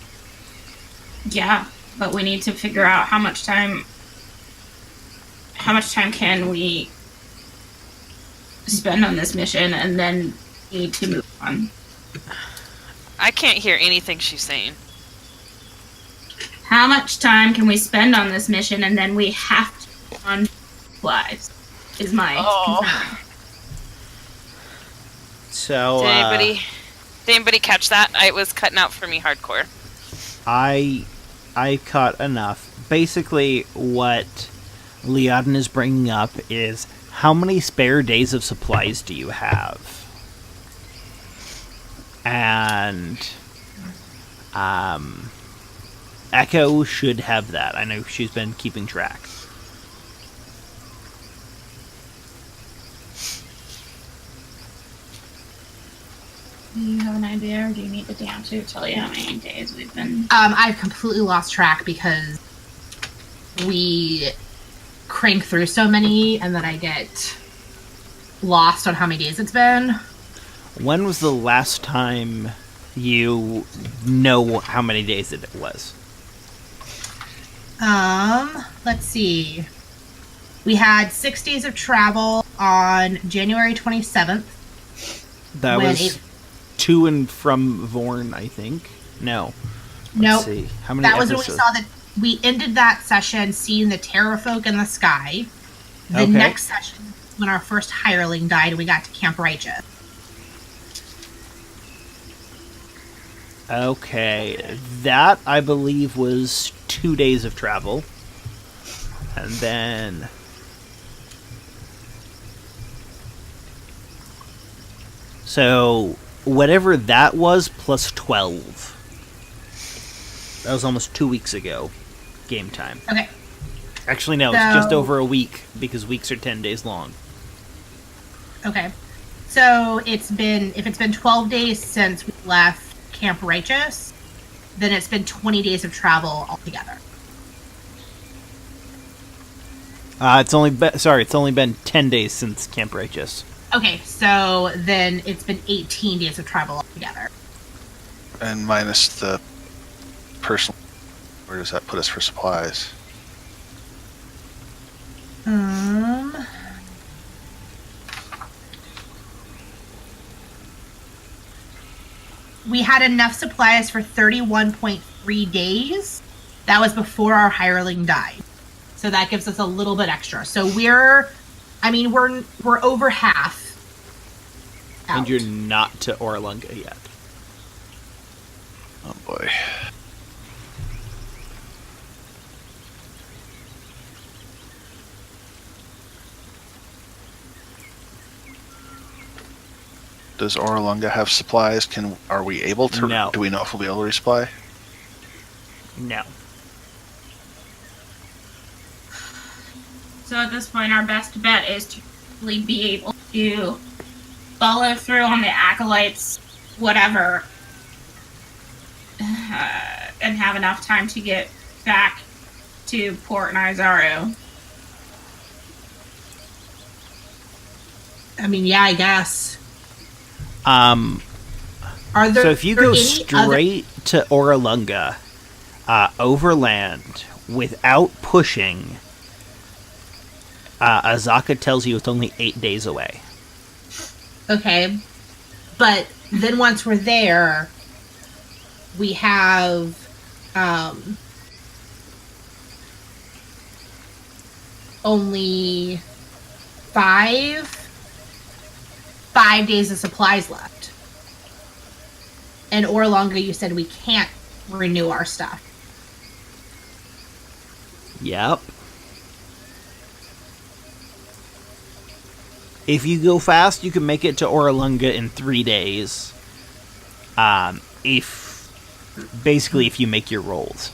yeah, but we need to figure out how much time can we spend on this mission, and then need to move on. I can't hear anything she's saying. How much time can we spend on this mission, and then we have to move on lives, is my concern. So Did anybody catch that? It was cutting out for me hardcore. I caught enough. Basically, what Liaden is bringing up is how many spare days of supplies do you have? And Echo should have that. I know she's been keeping track. Do you have an idea, or do you need the damn to tell you how many days we've been? I've completely lost track because we crank through so many, and then I get lost on how many days it's been. When was the last time you know how many days it was? Let's see. We had 6 days of travel on January 27th. That When was it- to and from Vorn, I think. No. Nope. Let's see. How many That was when we episodes? saw that we ended that session seeing the Terrafolk in the sky. The Okay. next session, when our first hireling died, we got to Camp Righteous. Okay, that I believe was 2 days of travel. And then... So, whatever that was, plus 12. That was almost 2 weeks ago, game time. Okay. Actually, no, it's just So- over a week, because weeks are 10 days long. Okay. So if it's been 12 days since we left Camp Righteous, then it's been 20 days of travel altogether. It's only been 10 days since Camp Righteous. Okay, so then it's been 18 days of travel altogether. And minus the personal... Where does that put us for supplies? We had enough supplies for 31.3 days. That was before our hireling died. So that gives us a little bit extra. So we're over half out. And you're not to Orlunga yet. Oh boy. Does Orlunga have supplies? Are we able to? No. Do we know if we'll be able to resupply? No. So at this point, our best bet is to really be able to follow through on the acolytes, whatever, and have enough time to get back to Port Nizaru. I mean, yeah, I guess. So if you go straight to Orlunga, overland, without pushing, Azaka tells you it's only 8 days away. Okay. But then once we're there, we have only 5 days of supplies left. And Orlunga, you said we can't renew our stuff. Yep. If you go fast, you can make it to Orlunga in 3 days. If you make your rolls.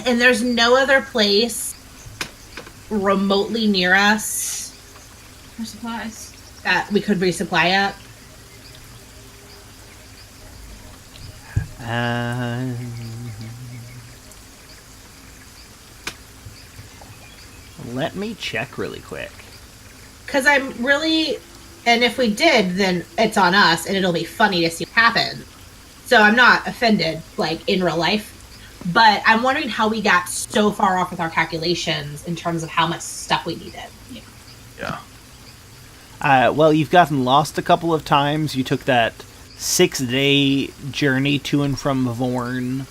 And there's no other place remotely near us For supplies. that we could resupply at. Let me check really quick. Because I'm really... And if we did, then it's on us, and it'll be funny to see what happens. So I'm not offended, like, in real life. But I'm wondering how we got so far off with our calculations in terms of how much stuff we needed. Yeah. Well, you've gotten lost a couple of times. You took that 6-day journey to and from Vorn.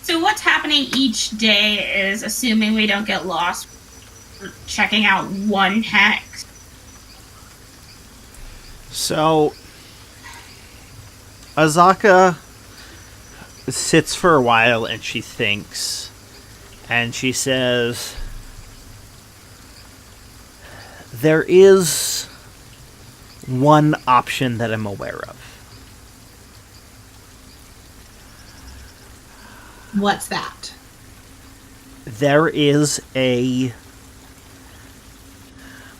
So what's happening each day is, assuming we don't get lost, we're checking out one hex. So, Azaka sits for a while and she thinks, and she says, there is one option that I'm aware of. What's that? There is a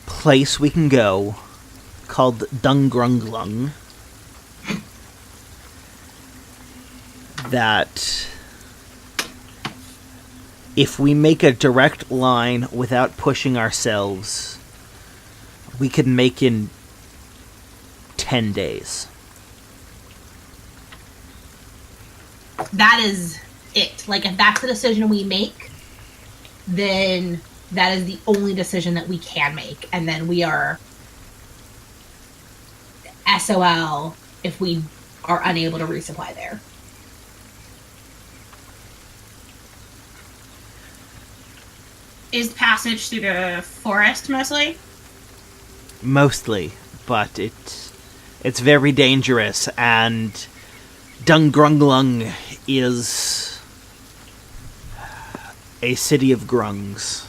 place we can go called Dungrunglung that if we make a direct line without pushing ourselves, we could make in 10 days. That is it. Like, if that's the decision we make, then that is the only decision that we can make. And then we are SOL if we are unable to resupply there. Is passage through the forest mostly? Mostly, but it's very dangerous, and Dungrunglung is a city of grungs.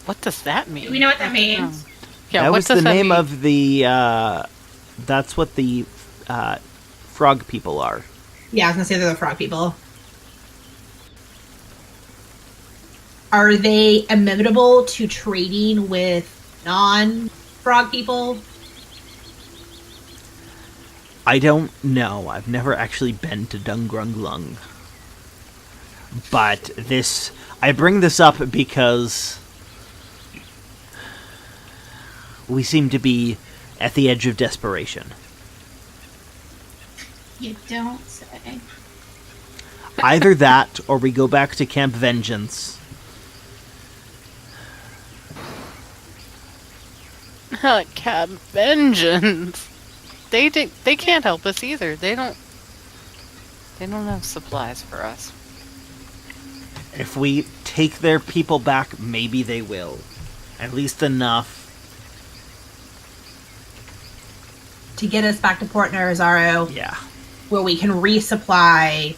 What does that mean? Do we know what that means? Yeah, that what was does the that name mean? of the, that's what the frog people are. Yeah, I was gonna say they're the frog people. Are they amenable to trading with non-frog people? I don't know. I've never actually been to Dungrunglung. But I bring this up because we seem to be at the edge of desperation. You don't say. Either that, or we go back to Camp Vengeance. Camp Vengeance. They can't help us either. They don't have supplies for us. If we take their people back, maybe they will. At least enough. To get us back to Port Narazaro, Yeah. where we can resupply,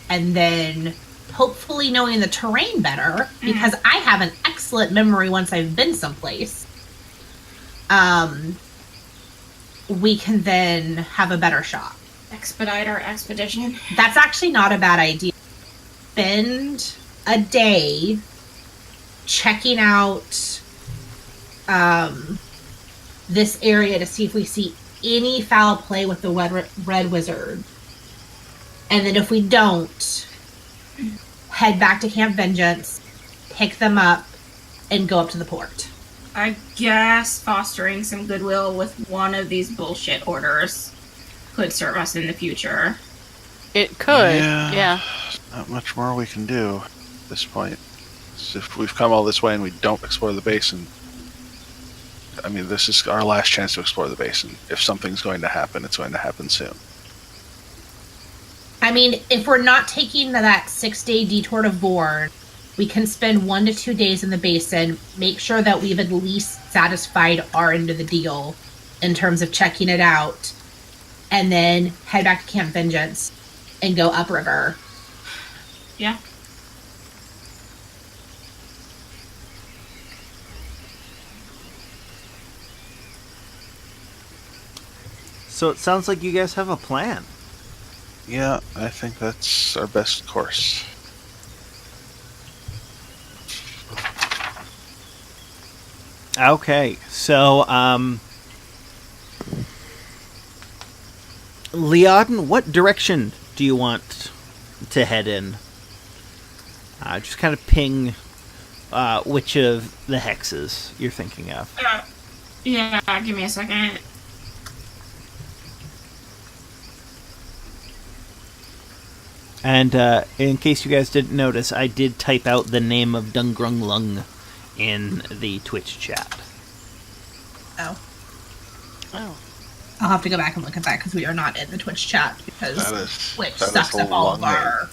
and then hopefully knowing the terrain better, because I have an excellent memory once I've been someplace. We can then have a better shot. Expedite our expedition. That's actually not a bad idea. Spend a day checking out this area to see if we see any foul play with the red wizard. And then if we don't, head back to Camp Vengeance, pick them up, and go up to the port. I guess fostering some goodwill with one of these bullshit orders could serve us in the future. It could, yeah. Not much more we can do at this point. So if we've come all this way and we don't explore the basin, I mean, this is our last chance to explore the basin. If something's going to happen, it's going to happen soon. I mean, if we're not taking that 6-day detour to Vorn, we can spend 1 to 2 days in the basin, make sure that we've at least satisfied our end of the deal in terms of checking it out, and then head back to Camp Vengeance and go upriver. Yeah. So it sounds like you guys have a plan. Yeah, I think that's our best course. Okay, so, Leodin, what direction do you want to head in? Just kind of ping which of the hexes you're thinking of. Yeah, give me a second. And in case you guys didn't notice, I did type out the name of Dungrunglung in the Twitch chat. Oh. Oh. I'll have to go back and look at that because we are not in the Twitch chat because Twitch that is sucks a up all long of our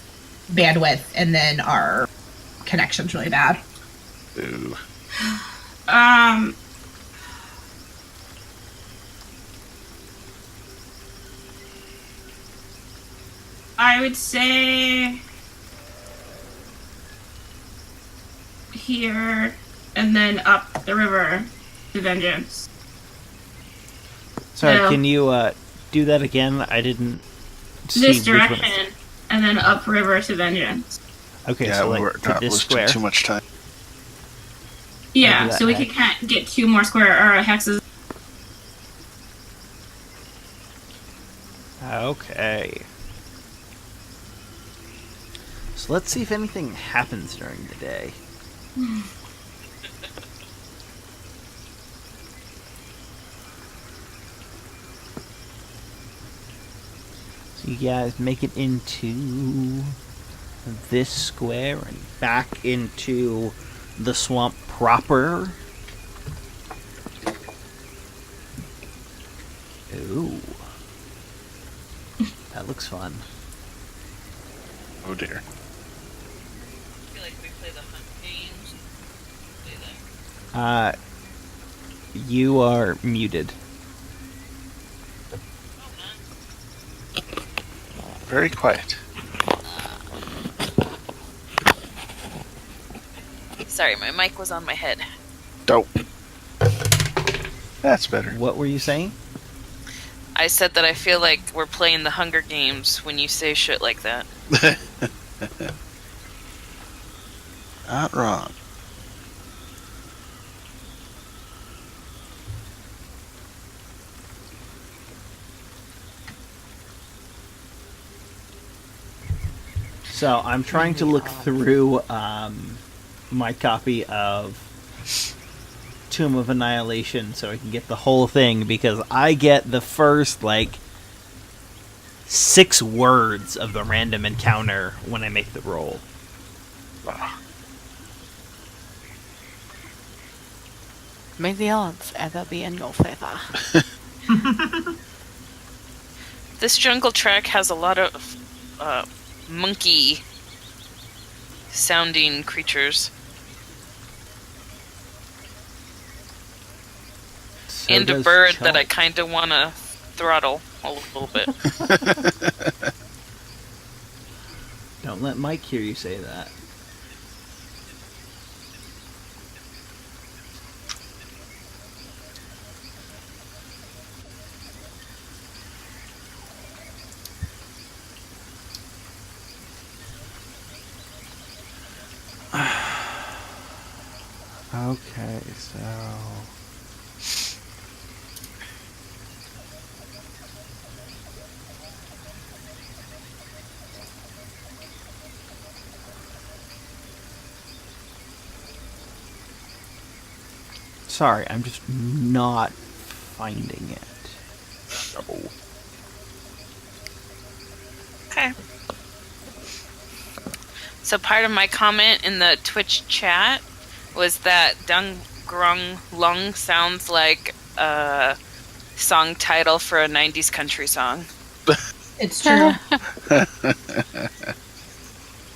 bandwidth and then our connection's really bad. Ooh. I would say here and then up the river to Vengeance. Sorry, No. can you do that again? I didn't see This which one it- direction and then up river to Vengeance. Okay, Yeah, so we like were to not this wasting square. too much time. Yeah, that so we hex. could get 2 more square hexes. Okay. So let's see if anything happens during the day. So you guys make it into this square and back into the swamp proper. Ooh. That looks fun. Oh dear. I feel like we play the hunt games. Play that. You are muted. Very quiet. Sorry, my mic was on my head. Dope. That's better. What were you saying? I said that I feel like we're playing the Hunger Games when you say shit like that. Not wrong. So I'm trying to look through my copy of Tomb of Annihilation so I can get the whole thing, because I get the first, 6 words of the random encounter when I make the roll. May the odds ever be in your favor. This jungle track has a lot of monkey sounding creatures. So And a does bird Chel- that I kind of want to throttle a little bit. Don't let Mike hear you say that. Okay, so... Sorry, I'm just not finding it. Oh. Okay. So part of my comment in the Twitch chat was that Dung Grung Lung sounds like a song title for a 90s country song. It's true.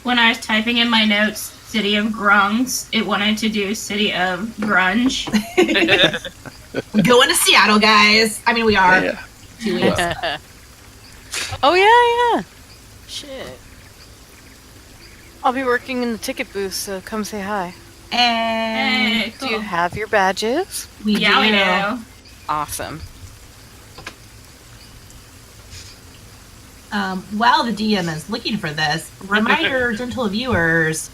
When I was typing in my notes, City of Grungs, it wanted to do City of Grunge. We're going to Seattle, guys. I mean, we are. Yeah. 2 weeks. Oh, yeah. Shit. I'll be working in the ticket booth, so come say hi. And Hey, Do you cool. have your badges? we Yeah, we do. do. Awesome. While the DM is looking for this, reminder, gentle viewers,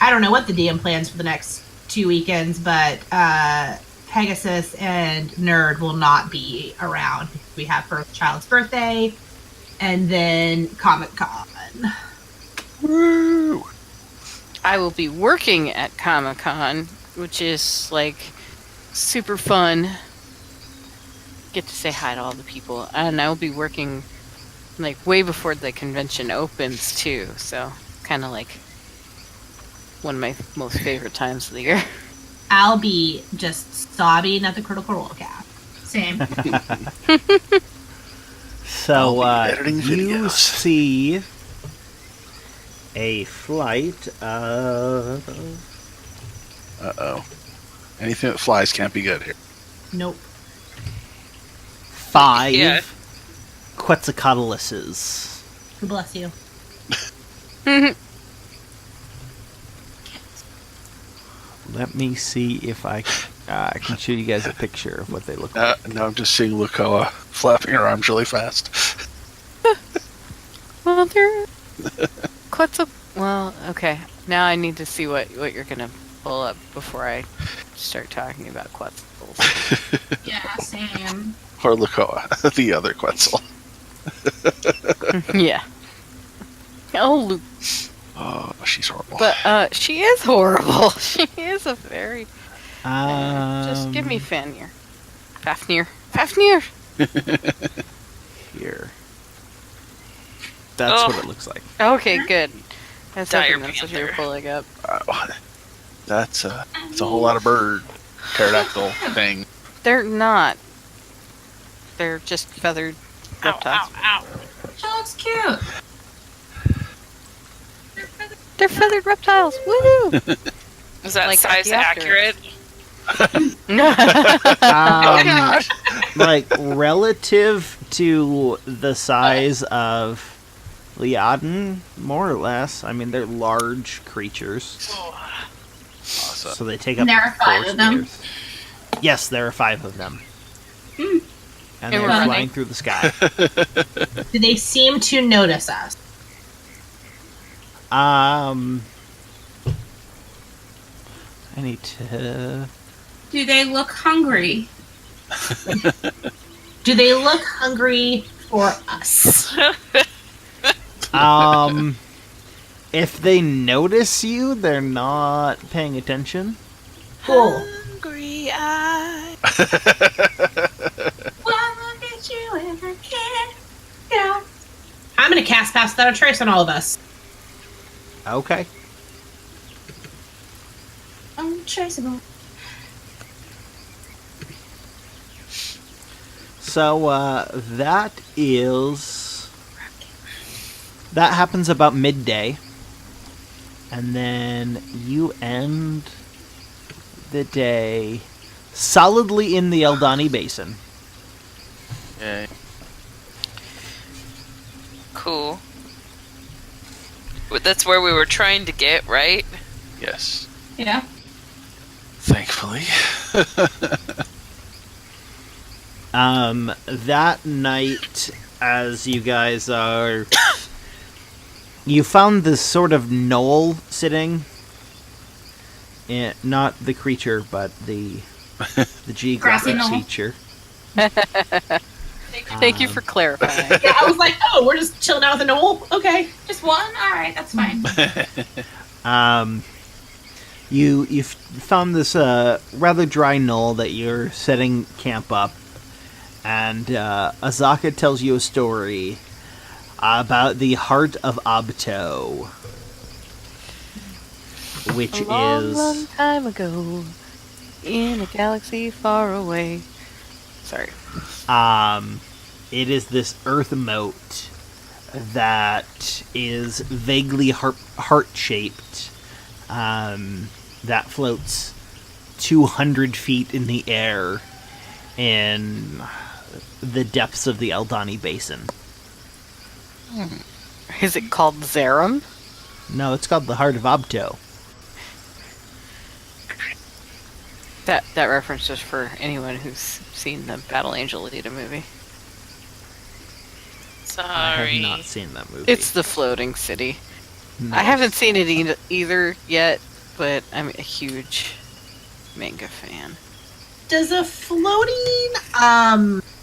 I don't know what the DM plans for the next 2 weekends, but Pegasus and Nerd will not be around. We have First Child's birthday, and then Comic-Con. Woo! I will be working at Comic-Con, which is, super fun. Get to say hi to all the people. And I will be working, way before the convention opens, too. So, kind of one of my most favorite times of the year. I'll be just sobbing at the Critical Role cast. Same. So, I'll be editing you videos. see a flight of... Uh-oh. Anything that flies can't be good here. Nope. 5 Yeah. Quetzalcoatluses. Bless you. Let me see if I can show you guys a picture of what they look like. Now I'm just seeing Lukoa flapping her arms really fast. Well, they're... Well, okay. Now I need to see what you're going to pull up before I start talking about Quetzals. Yeah, same. Or Lukoa, the other Quetzal. Yeah. Oh, Luke. Oh, she's horrible. But she is horrible. She is a very... just give me Um, Fafnir. Fafnir! Here. That's Oh. what it looks like. Okay, good. I was Dire hoping that's what you were Panther. pulling up. That's it's a whole lot of bird pterodactyl thing. They're not. They're just feathered Ow, reptiles. ow, ow. She looks cute. They're feathered reptiles! Woohoo! Is that Like size the actor. accurate? Relative to the size of Liaden, more or less. I mean, they're large creatures, Awesome. so they take up And there are 5 4 of them. spheres. Yes, there are 5 of them. Hmm. And And they're we're flying running. through the sky. Do they seem to notice us? I need to... Do they look hungry? Do they look hungry for us? If they notice you, they're not paying attention. Cool. Hungry eye. Why did you ever care? Yeah. I'm gonna cast Pass Without a Trace on all of us. Okay. Untraceable. So, that happens about midday. And then you end the day solidly in the Aldani Basin. Yay. Cool. But that's where we were trying to get, right? Yes. Yeah. Thankfully. That night, as you guys are... You found this sort of knoll sitting. Not the creature, but the geographic knoll. feature. Thank you for clarifying. Yeah, I was like, oh, we're just chilling out with a knoll? Okay. Just one? Alright, that's fine. You found this rather dry knoll that you're setting camp up, and Azaka tells you a story about the Heart of Abto, which long time ago, in a galaxy far away. Sorry. It is this earth moat that is vaguely heart-shaped, that floats 200 feet in the air in the depths of the Aldani Basin. Is it called Zerum? No, it's called the Heart of Abto. That reference is for anyone who's seen the Battle Angel Alita movie. Sorry. I have not seen that movie. It's the floating city. Nice. I haven't seen it either yet, but I'm a huge manga fan. Does a floating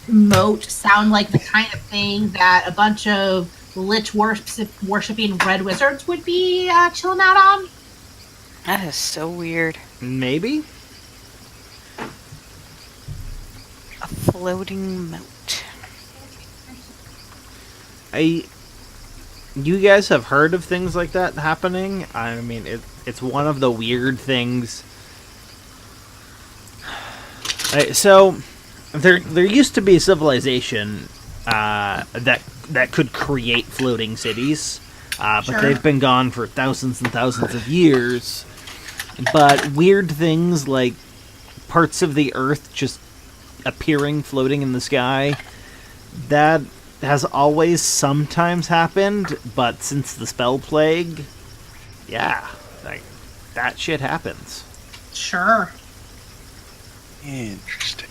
moat sound like the kind of thing that a bunch of lich worshipping red wizards would be chilling out on? That is so weird. Maybe? A floating moat. You guys have heard of things like that happening? I mean, it's one of the weird things. So, there used to be a civilization that could create floating cities, but Sure. they've been gone for thousands and thousands of years. But weird things like parts of the Earth just appearing floating in the sky, that has always sometimes happened, but since the spell plague, yeah, like, that shit happens. Sure. Interesting.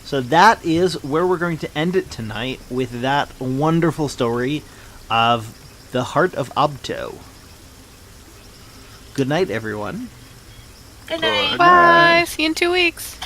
So that is where we're going to end it tonight, with that wonderful story of the Heart of Abto. Good night, everyone. Good night. Bye. See you in 2 weeks.